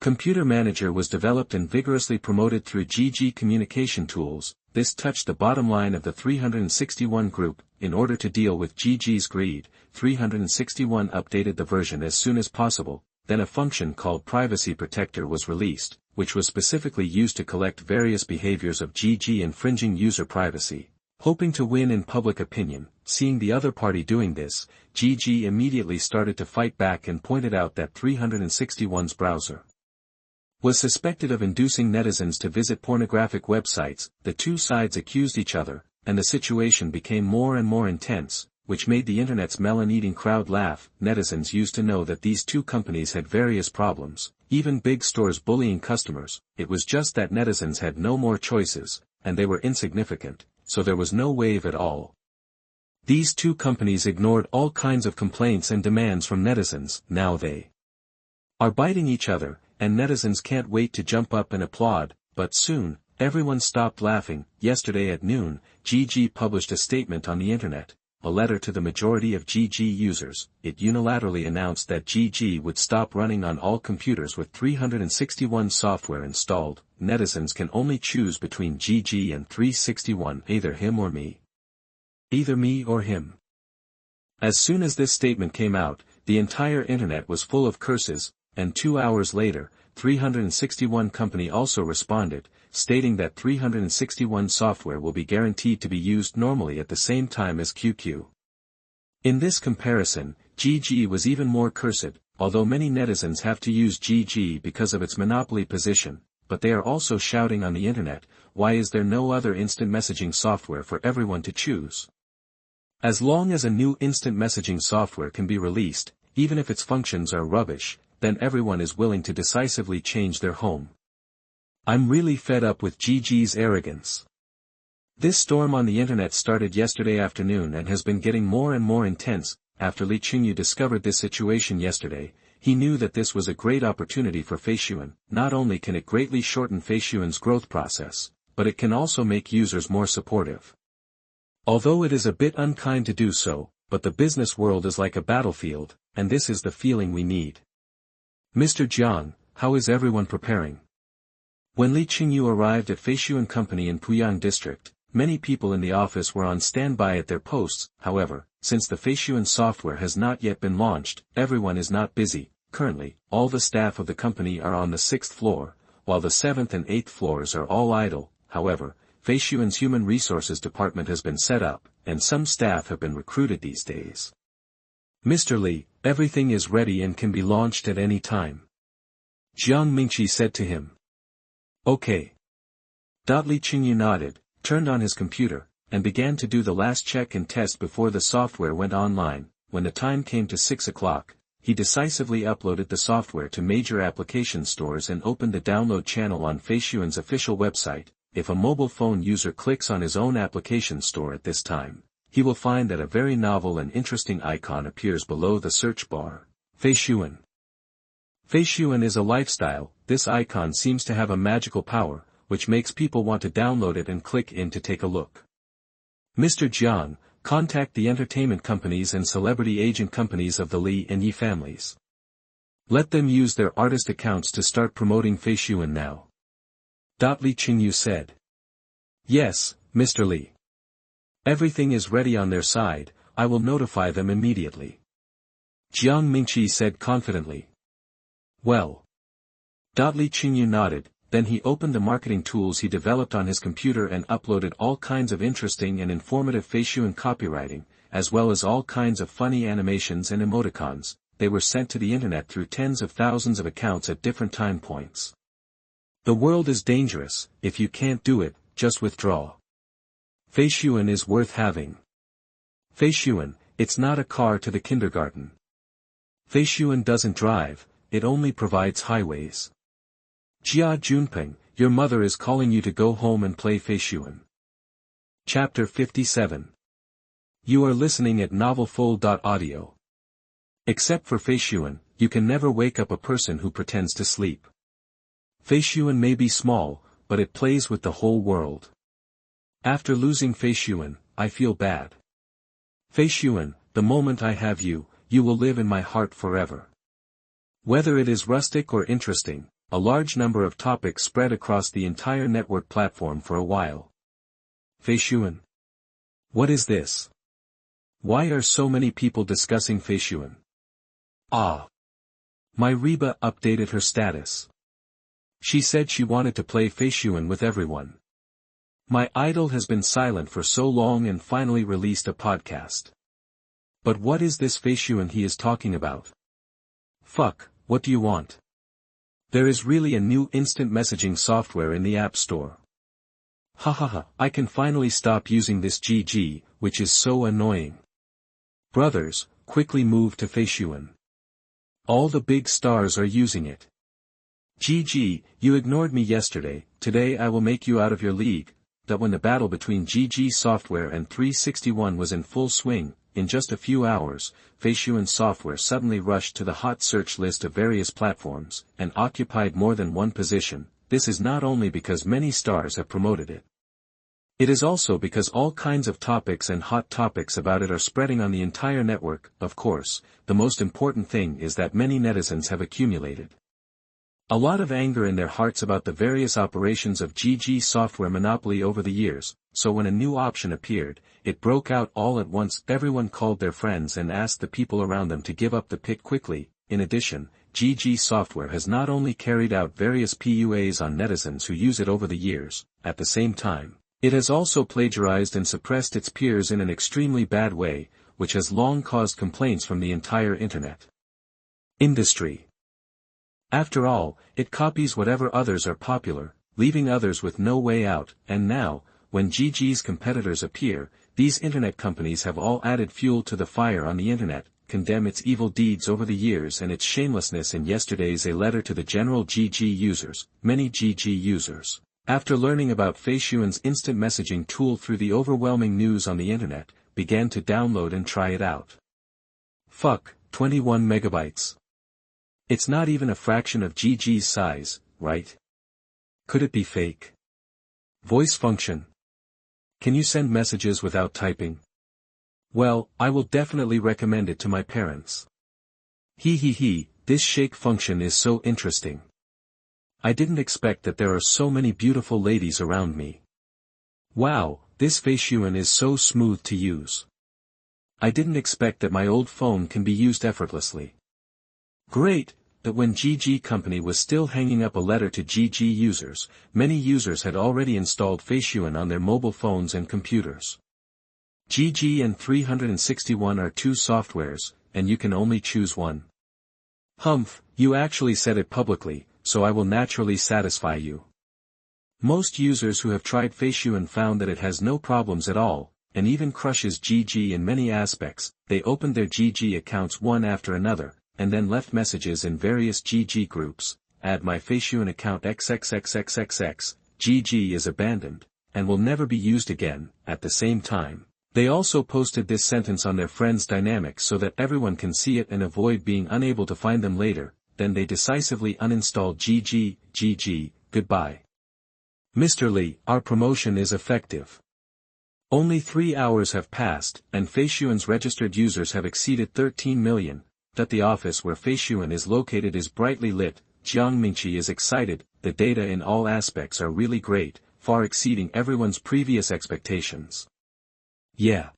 Computer Manager was developed and vigorously promoted through GG Communication Tools. This touched the bottom line of the 361 group. In order to deal with GG's greed, 361 updated the version as soon as possible. Then a function called Privacy Protector was released, which was specifically used to collect various behaviors of GG infringing user privacy. Hoping to win in public opinion, seeing the other party doing this, GG immediately started to fight back and pointed out that 361's browser was suspected of inducing netizens to visit pornographic websites. The two sides accused each other, and the situation became more and more intense, which made the internet's melon-eating crowd laugh. Netizens used to know that these two companies had various problems, even big stores bullying customers. It was just that netizens had no more choices, and they were insignificant, so there was no wave at all. These two companies ignored all kinds of complaints and demands from netizens. Now they are biting each other, and netizens can't wait to jump up and applaud. But soon, everyone stopped laughing. Yesterday at noon, GG published a statement on the internet, a letter to the majority of GG users. It unilaterally announced that GG would stop running on all computers with 361 software installed. Netizens can only choose between GG and 361, either him or me. Either me or him. As soon as this statement came out, the entire internet was full of curses, and 2 hours later, 361 company also responded, stating that 361 software will be guaranteed to be used normally at the same time as QQ. In this comparison, GG was even more cursed. Although many netizens have to use GG because of its monopoly position, but they are also shouting on the internet, why is there no other instant messaging software for everyone to choose? As long as a new instant messaging software can be released, even if its functions are rubbish, then everyone is willing to decisively change their home. I'm really fed up with GG's arrogance. This storm on the internet started yesterday afternoon and has been getting more and more intense. After Li Qingyu discovered this situation yesterday, he knew that this was a great opportunity for feishuan. Not only can it greatly shorten feishuan's growth process, but it can also make users more supportive. Although it is a bit unkind to do so, but the business world is like a battlefield, and this is the feeling we need. Mr. Jiang, how is everyone preparing? When Li Qingyu arrived at Feishuan Company in Puyang District, many people in the office were on standby at their posts. However, since the Feishuan software has not yet been launched, everyone is not busy. Currently, all the staff of the company are on the 6th floor, while the 7th and 8th floors are all idle. However, Feishuan's human resources department has been set up, and some staff have been recruited these days. Mr. Li, everything is ready and can be launched at any time. Jiang Mingqi said to him. Okay. Li Chengyu nodded, turned on his computer, and began to do the last check and test before the software went online. When the time came to 6 o'clock, he decisively uploaded the software to major application stores and opened the download channel on Feishuan's official website. If a mobile phone user clicks on his own application store at this time, he will find that a very novel and interesting icon appears below the search bar. Feishuan. Feishuan is a lifestyle. This icon seems to have a magical power, which makes people want to download it and click in to take a look. Mr. Jiang, contact the entertainment companies and celebrity agent companies of the Li and Yi families. Let them use their artist accounts to start promoting Feishuan now. Li Chengyu said. Yes, Mr. Li. Everything is ready on their side, I will notify them immediately. Jiang Mingqi said confidently. Well. Li Chengyu nodded, then he opened the marketing tools he developed on his computer and uploaded all kinds of interesting and informative Feishuan copywriting, as well as all kinds of funny animations and emoticons. They were sent to the internet through tens of thousands of accounts at different time points. The world is dangerous. If you can't do it, just withdraw. Feishuan is worth having. Feishuan, it's not a car to the kindergarten. Feishuan doesn't drive, it only provides highways. Jia Junpeng, your mother is calling you to go home and play Feishuan. Chapter 57. You are listening at novelfull.audio. Except for Feishuan, you can never wake up a person who pretends to sleep. Feishuan may be small, but it plays with the whole world. After losing Feishuan, I feel bad. Feishuan, the moment I have you, you will live in my heart forever. Whether it is rustic or interesting, a large number of topics spread across the entire network platform for a while. Feishuan. What is this? Why are so many people discussing Feishuan? Ah. My Reba updated her status. She said she wanted to play Feishuan with everyone. My idol has been silent for so long and finally released a podcast. But what is this Feishuan he is talking about? Fuck, what do you want? There is really a new instant messaging software in the App Store. Hahaha, I can finally stop using this GG, which is so annoying. Brothers, quickly move to Feishuan. All the big stars are using it. GG, you ignored me yesterday, today I will make you out of your league. That when the battle between GG Software and 361 was in full swing, in just a few hours, Feishuan software suddenly rushed to the hot search list of various platforms, and occupied more than one position. This is not only because many stars have promoted it. It is also because all kinds of topics and hot topics about it are spreading on the entire network. Of course, the most important thing is that many netizens have accumulated a lot of anger in their hearts about the various operations of GG software monopoly over the years, so when a new option appeared, it broke out all at once. Everyone called their friends and asked the people around them to give up the pick quickly. In addition, GG software has not only carried out various PUAs on netizens who use it over the years, at the same time, it has also plagiarized and suppressed its peers in an extremely bad way, which has long caused complaints from the entire internet industry. After all, it copies whatever others are popular, leaving others with no way out, and now, when GG's competitors appear, these internet companies have all added fuel to the fire on the internet, condemn its evil deeds over the years and its shamelessness. In yesterday's a letter to the general GG users, many GG users, after learning about Feishuan's instant messaging tool through the overwhelming news on the internet, began to download and try it out. Fuck, 21 megabytes. It's not even a fraction of GG's size, right? Could it be fake? Voice function. Can you send messages without typing? Well, I will definitely recommend it to my parents. This shake function is so interesting. I didn't expect that there are so many beautiful ladies around me. Wow, this Feishuan is so smooth to use. I didn't expect that my old phone can be used effortlessly. Great, that when GG Company was still hanging up a letter to GG users, many users had already installed Feishuan on their mobile phones and computers. GG and 361 are two softwares, and you can only choose one. Humph, you actually said it publicly, so I will naturally satisfy you. Most users who have tried Feishuan found that it has no problems at all, and even crushes GG in many aspects. They opened their GG accounts one after another, and then left messages in various GG groups. Add my Feishuan account XXXXXX, GG is abandoned, and will never be used again. At the same time, they also posted this sentence on their friends' dynamic so that everyone can see it and avoid being unable to find them later. Then they decisively uninstalled GG, goodbye. Mr. Li, our promotion is effective. Only 3 hours have passed, and Feishuan's registered users have exceeded 13 million. That the office where Feishuan is located is brightly lit. Jiang Mingqi is excited. The data in all aspects are really great, far exceeding everyone's previous expectations. Yeah.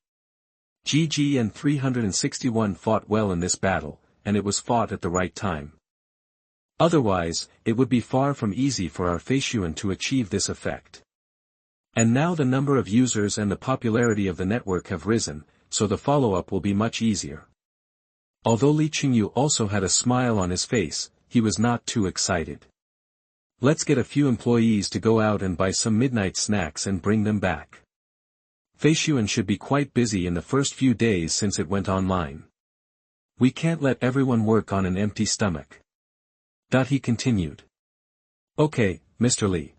GG and 361 fought well in this battle, and it was fought at the right time. Otherwise, it would be far from easy for our Feishuan to achieve this effect. And now the number of users and the popularity of the network have risen, so the follow-up will be much easier. Although Li Chengyu also had a smile on his face, he was not too excited. Let's get a few employees to go out and buy some midnight snacks and bring them back. Feishuan should be quite busy in the first few days since it went online. We can't let everyone work on an empty stomach. He continued. Okay, Mr. Li.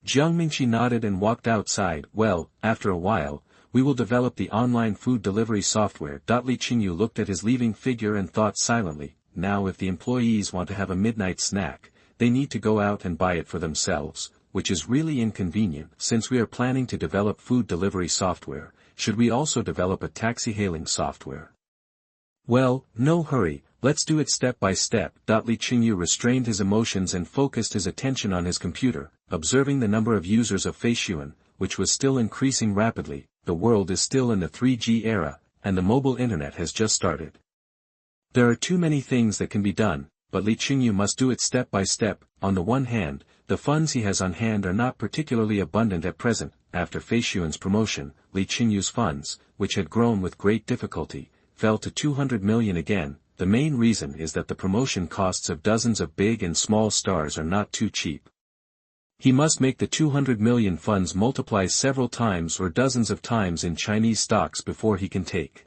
Jiang Mingqi nodded and walked outside. Well, after a while, we will develop the online food delivery software. Li Chengyu looked at his leaving figure and thought silently, now if the employees want to have a midnight snack, they need to go out and buy it for themselves, which is really inconvenient. Since we are planning to develop food delivery software, should we also develop a taxi-hailing software? Well, no hurry, let's do it step by step. Li Chengyu restrained his emotions and focused his attention on his computer, observing the number of users of Feishuan, which was still increasing rapidly. The world is still in the 3G era, and the mobile internet has just started. There are too many things that can be done, but Li Chengyu must do it step by step. On the one hand, the funds he has on hand are not particularly abundant at present. After Feishuan's promotion, Li Chengyu's funds, which had grown with great difficulty, fell to 200 million again. The main reason is that the promotion costs of dozens of big and small stars are not too cheap. He must make the 200 million funds multiply several times or dozens of times in Chinese stocks before he can take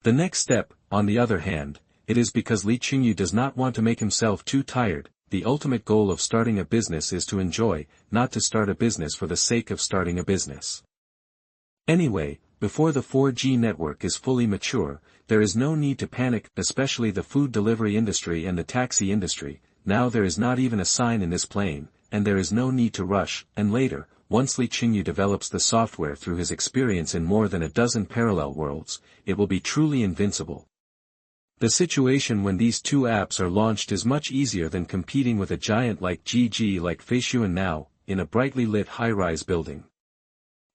the next step. On the other hand, it is because Li Chengyu does not want to make himself too tired. The ultimate goal of starting a business is to enjoy, not to start a business for the sake of starting a business. Anyway, before the 4G network is fully mature, there is no need to panic, especially the food delivery industry and the taxi industry. Now there is not even a sign in this plane, and there is no need to rush. And later, once Li Chengyu develops the software through his experience in more than a dozen parallel worlds, it will be truly invincible. The situation when these two apps are launched is much easier than competing with a giant like GG like Feishuan now, in a brightly lit high-rise building.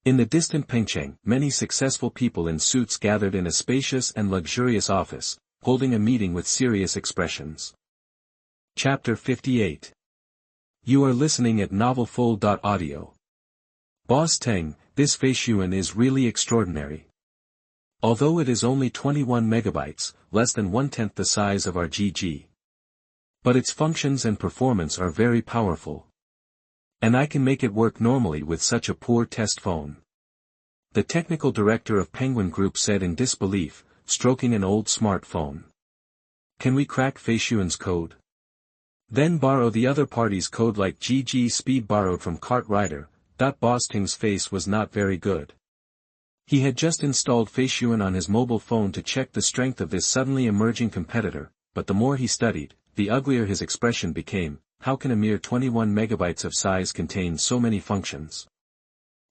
In the distant Pengcheng, many successful people in suits gathered in a spacious and luxurious office, holding a meeting with serious expressions. Chapter 58. You are listening at novelfull.audio. Boss Teng, this Feishuan is really extraordinary. Although it is only 21 megabytes, less than 1/10 the size of our GG. But its functions and performance are very powerful. And I can make it work normally with such a poor test phone. The technical director of Penguin Group said in disbelief, stroking an old smartphone. Can we crack Feishuan's code? Then borrow the other party's code like GG Speed borrowed from Cartwriter. Boss Teng's face was not very good. He had just installed Feishuan on his mobile phone to check the strength of this suddenly emerging competitor, but the more he studied, the uglier his expression became. How can a mere 21 megabytes of size contain so many functions?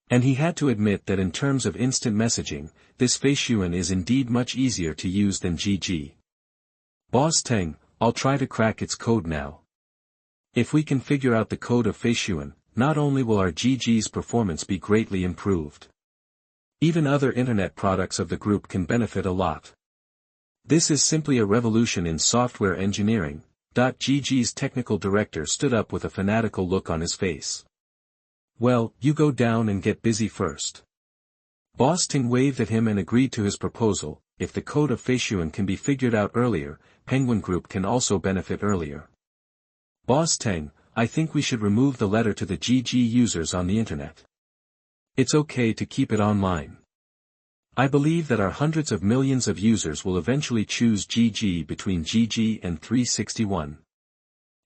And he had to admit that in terms of instant messaging, this Feishuan is indeed much easier to use than GG. Boss Teng, I'll try to crack its code now. If we can figure out the code of Feishuan, not only will our GG's performance be greatly improved. Even other internet products of the group can benefit a lot. This is simply a revolution in software engineering. GG's technical director stood up with a fanatical look on his face. Well, you go down and get busy first. Boss Ting waved at him and agreed to his proposal. If the code of Feishuan can be figured out earlier, Penguin Group can also benefit earlier. Boss Teng, I think we should remove the letter to the GG users on the internet. It's okay to keep it online. I believe that our hundreds of millions of users will eventually choose GG between GG and 361.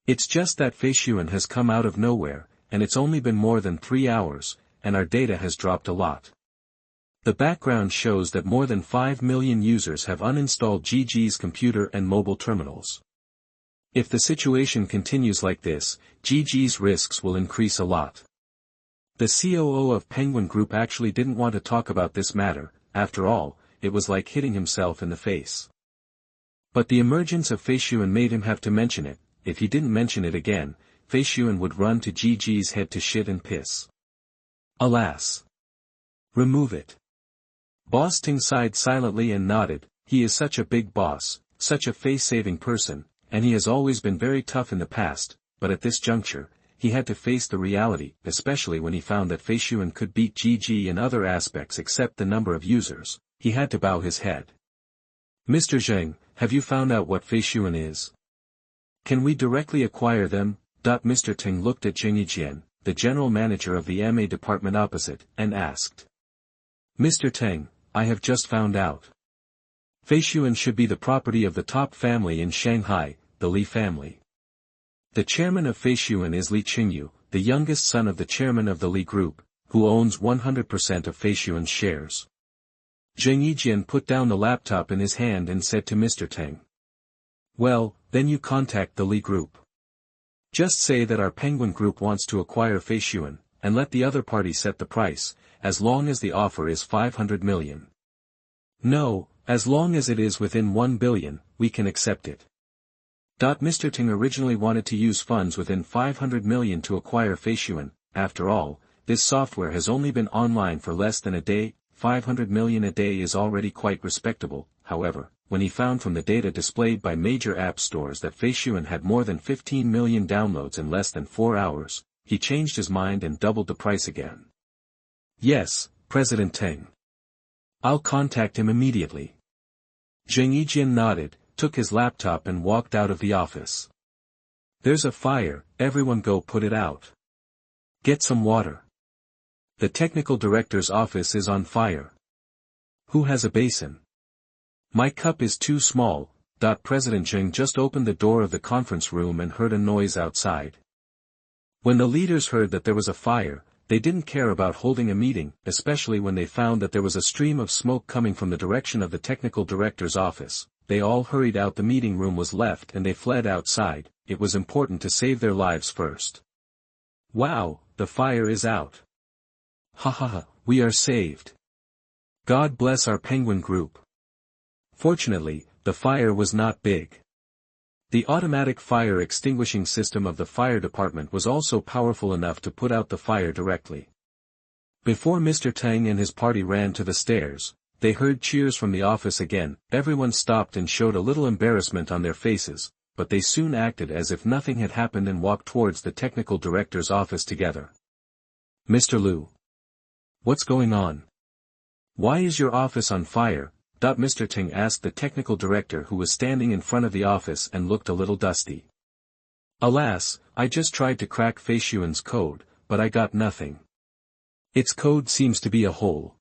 It's just that Feishuan has come out of nowhere, and it's only been more than 3 hours, and our data has dropped a lot. The background shows that more than 5 million users have uninstalled GG's computer and mobile terminals. If the situation continues like this, GG's risks will increase a lot. The COO of Penguin Group actually didn't want to talk about this matter. After all, it was like hitting himself in the face. But the emergence of Feishuan made him have to mention it. If he didn't mention it again, Feishuan would run to GG's head to shit and piss. Alas. Remove it. Boss Ting sighed silently and nodded. He is such a big boss, such a face-saving person, and he has always been very tough in the past, but at this juncture, he had to face the reality, especially when he found that Feishuan could beat GG in other aspects except the number of users. He had to bow his head. Mr. Zheng, have you found out what Feishuan is? Can we directly acquire them? Mr. Ting looked at Zheng Yijian, the general manager of the MA department opposite, and asked. Mr. Teng, I have just found out. Feishuan should be the property of the top family in Shanghai, the Li family. The chairman of Feishuan is Li Chengyu, the youngest son of the chairman of the Li Group, who owns 100% of Feishuan's shares. Zheng Yijian put down the laptop in his hand and said to Mr. Teng. Well, then you contact the Li Group. Just say that our Penguin Group wants to acquire Feishuan, and let the other party set the price, as long as the offer is 500 million. No, as long as it is within 1 billion, we can accept it. Mr. Ting originally wanted to use funds within 500 million to acquire Feishuan. After all, this software has only been online for less than a day. 500 million a day is already quite respectable. However, when he found from the data displayed by major app stores that Feishuan had more than 15 million downloads in less than 4 hours, he changed his mind and doubled the price again. Yes, President Teng. I'll contact him immediately. Zheng Yijian nodded, took his laptop and walked out of the office. There's a fire, everyone go put it out. Get some water. The technical director's office is on fire. Who has a basin? My cup is too small. President Zheng just opened the door of the conference room and heard a noise outside. When the leaders heard that there was a fire, they didn't care about holding a meeting, especially when they found that there was a stream of smoke coming from the direction of the technical director's office. They all hurried out. The meeting room was left and they fled outside. It was important to save their lives first. Wow, the fire is out. Ha ha ha, we are saved. God bless our Penguin Group. Fortunately, the fire was not big. The automatic fire extinguishing system of the fire department was also powerful enough to put out the fire directly. Before Mr. Tang and his party ran to the stairs, they heard cheers from the office again. Everyone stopped and showed a little embarrassment on their faces, but they soon acted as if nothing had happened and walked towards the technical director's office together. Mr. Liu. What's going on? Why is your office on fire? Mr. Ting asked the technical director, who was standing in front of the office and looked a little dusty. Alas, I just tried to crack Feishuan's code, but I got nothing. Its code seems to be a hole.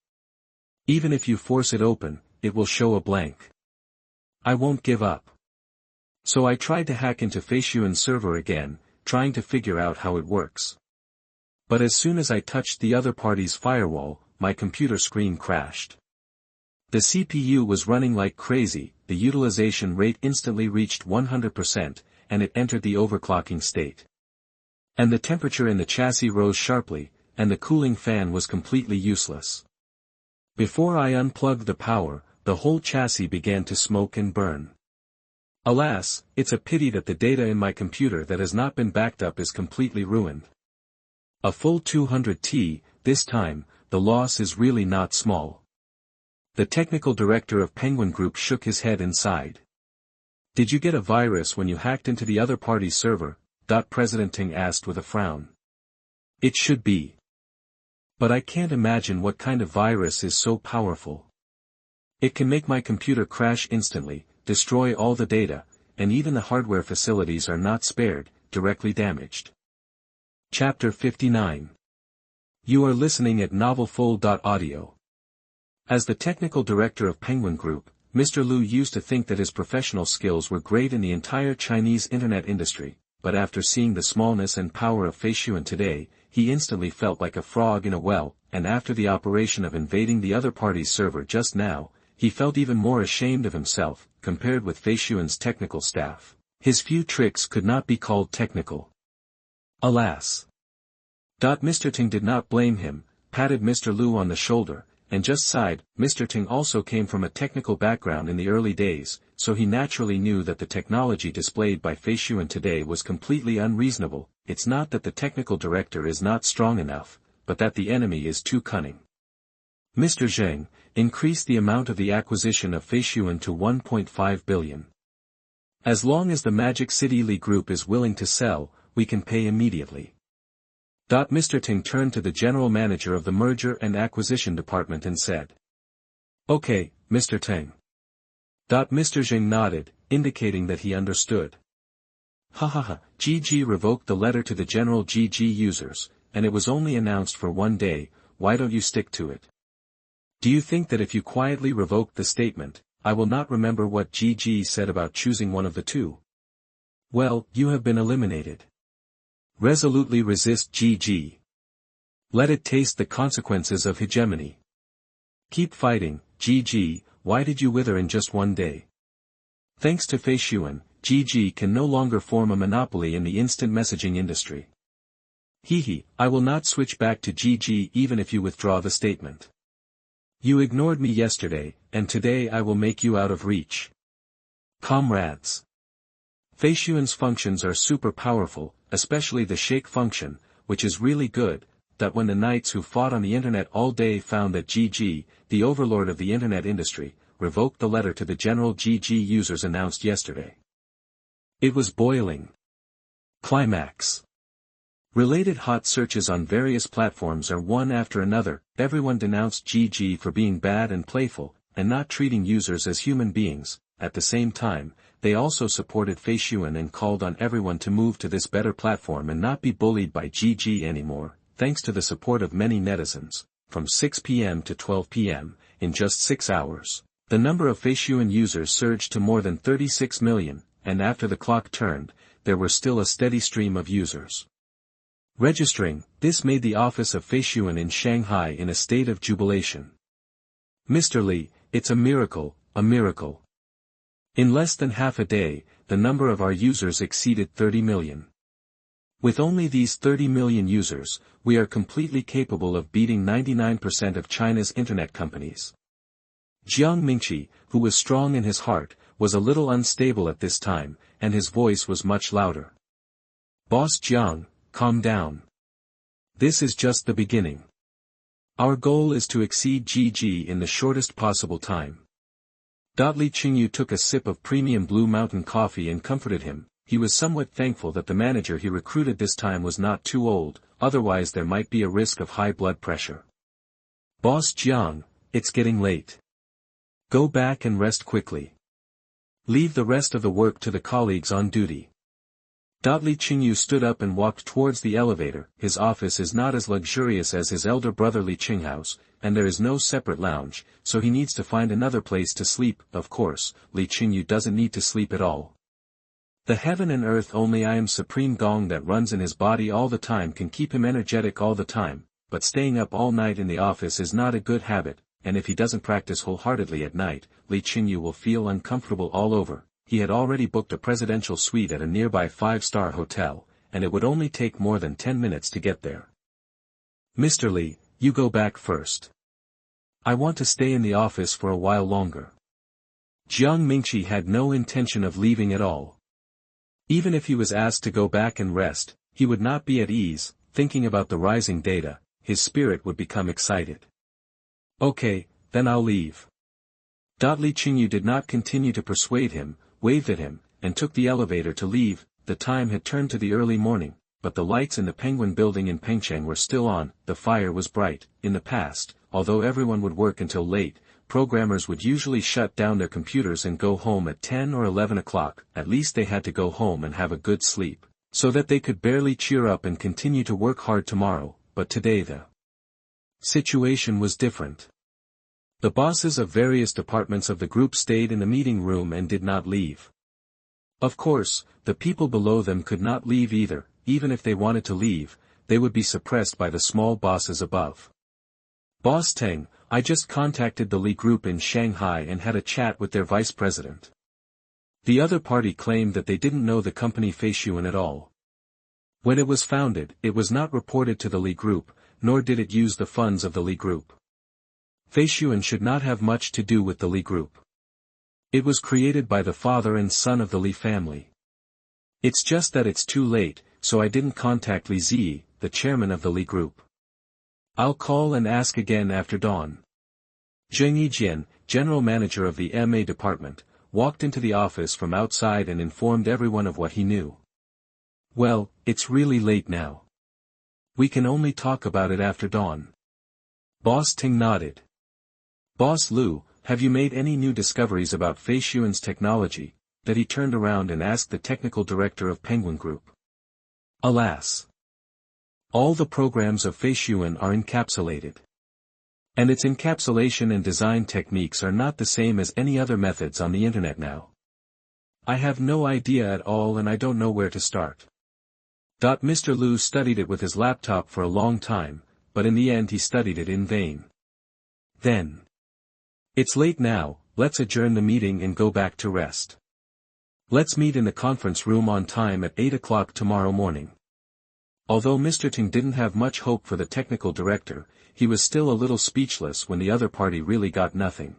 Even if you force it open, it will show a blank. I won't give up. So I tried to hack into Feishuan's server again, trying to figure out how it works. But as soon as I touched the other party's firewall, my computer screen crashed. The CPU was running like crazy, the utilization rate instantly reached 100%, and it entered the overclocking state. And the temperature in the chassis rose sharply, and the cooling fan was completely useless. Before I unplugged the power, the whole chassis began to smoke and burn. Alas, it's a pity that the data in my computer that has not been backed up is completely ruined. A full 200T, this time, the loss is really not small. The technical director of Penguin Group shook his head and sighed. Did you get a virus when you hacked into the other party's server? President Ting asked with a frown. It should be. But I can't imagine what kind of virus is so powerful. It can make my computer crash instantly, destroy all the data, and even the hardware facilities are not spared, directly damaged. Chapter 59. You are listening at novelfull.audio. As the technical director of Penguin Group, Mr. Liu used to think that his professional skills were great in the entire Chinese internet industry, but after seeing the smallness and power of Feishuan today, he instantly felt like a frog in a well, and after the operation of invading the other party's server just now, he felt even more ashamed of himself, compared with Feishuan's technical staff. His few tricks could not be called technical. Alas. Mr. Ting did not blame him, patted Mr. Liu on the shoulder, and just sighed. Mr. Ting also came from a technical background in the early days, so he naturally knew that the technology displayed by Feishuan today was completely unreasonable. It's not that the technical director is not strong enough, but that the enemy is too cunning. Mr. Zheng, increase the amount of the acquisition of Feishuan to 1.5 billion. As long as the Magic City Li Group is willing to sell, we can pay immediately. Mr. Ting turned to the general manager of the merger and acquisition department and said. Okay, Mr. Teng. Mr. Zheng nodded, indicating that he understood. GG revoked the letter to the general GG users, and it was only announced for 1 day. Why don't you stick to it? Do you think that if you quietly revoked the statement, I will not remember what GG said about choosing one of the two? Well, you have been eliminated. Resolutely resist GG. Let it taste the consequences of hegemony. Keep fighting, GG. Why did you wither in just 1 day? Thanks to Feishuan, GG can no longer form a monopoly in the instant messaging industry. I will not switch back to GG even if you withdraw the statement. You ignored me yesterday, and today I will make you out of reach. Comrades. Feishuan's functions are super powerful, especially the shake function, which is really good, that when the knights who fought on the internet all day found that GG, the overlord of the internet industry, revoked the letter to the general GG users announced yesterday. It was boiling. Climax. Related hot searches on various platforms are one after another. Everyone denounced GG for being bad and playful, and not treating users as human beings. At the same time, they also supported Feishuan and called on everyone to move to this better platform and not be bullied by GG anymore. Thanks to the support of many netizens, from 6 p.m. to 12 p.m., in just 6 hours, the number of Feishuan users surged to more than 36 million, and after the clock turned, there were still a steady stream of users registering. This made the office of Feishuan in Shanghai in a state of jubilation. Mr. Li, it's a miracle, a miracle. In less than half a day, the number of our users exceeded 30 million. With only these 30 million users, we are completely capable of beating 99% of China's internet companies. Jiang Mingqi, who was strong in his heart, was a little unstable at this time, and his voice was much louder. Boss Jiang, calm down. This is just the beginning. Our goal is to exceed GG in the shortest possible time. Li Chengyu took a sip of premium Blue Mountain coffee and comforted him. He was somewhat thankful that the manager he recruited this time was not too old, otherwise there might be a risk of high blood pressure. Boss Jiang, it's getting late. Go back and rest quickly. Leave the rest of the work to the colleagues on duty. Li Chengyu stood up and walked towards the elevator. His office is not as luxurious as his elder brother Li Qinghao's, and there is no separate lounge, so he needs to find another place to sleep. Of course, Li Chengyu doesn't need to sleep at all. The heaven and earth only I am supreme gong that runs in his body all the time can keep him energetic all the time, but staying up all night in the office is not a good habit, and if he doesn't practice wholeheartedly at night, Li Chengyu will feel uncomfortable all over. He had already booked a presidential suite at a nearby 5-star hotel, and it would only take more than 10 minutes to get there. Mr. Li, you go back first. I want to stay in the office for a while longer. Jiang Mingqi had no intention of leaving at all. Even if he was asked to go back and rest, he would not be at ease. Thinking about the rising data, his spirit would become excited. Okay, then I'll leave. Li Chengyu did not continue to persuade him, waved at him, and took the elevator to leave. The time had turned to the early morning, but the lights in the Penguin building in Pengcheng were still on. The fire was bright. In the past, although everyone would work until late, programmers would usually shut down their computers and go home at 10 or 11 o'clock. At least they had to go home and have a good sleep, so that they could barely cheer up and continue to work hard tomorrow. But today the situation was different. The bosses of various departments of the group stayed in the meeting room and did not leave. Of course, the people below them could not leave either. Even if they wanted to leave, they would be suppressed by the small bosses above. Boss Teng, I just contacted the Li group in Shanghai and had a chat with their vice president. The other party claimed that they didn't know the company Feishuan at all. When it was founded, it was not reported to the Li group, nor did it use the funds of the Li group. Feishuan should not have much to do with the Li group. It was created by the father and son of the Li family. It's just that it's too late, so I didn't contact Li Ziyi, the chairman of the Li group. I'll call and ask again after dawn. Zheng Yijian, general manager of the MA department, walked into the office from outside and informed everyone of what he knew. Well, it's really late now. We can only talk about it after dawn. Boss Ting nodded. Boss Lu, have you made any new discoveries about Feishuan's technology? That he turned around and asked the technical director of Penguin Group. Alas! All the programs of Feishuan are encapsulated. And its encapsulation and design techniques are not the same as any other methods on the internet now. I have no idea at all and I don't know where to start. Mr. Lu studied it with his laptop for a long time, but in the end he studied it in vain. Then. It's late now, let's adjourn the meeting and go back to rest. Let's meet in the conference room on time at 8 o'clock tomorrow morning. Although Mr. Ting didn't have much hope for the technical director, he was still a little speechless when the other party really got nothing.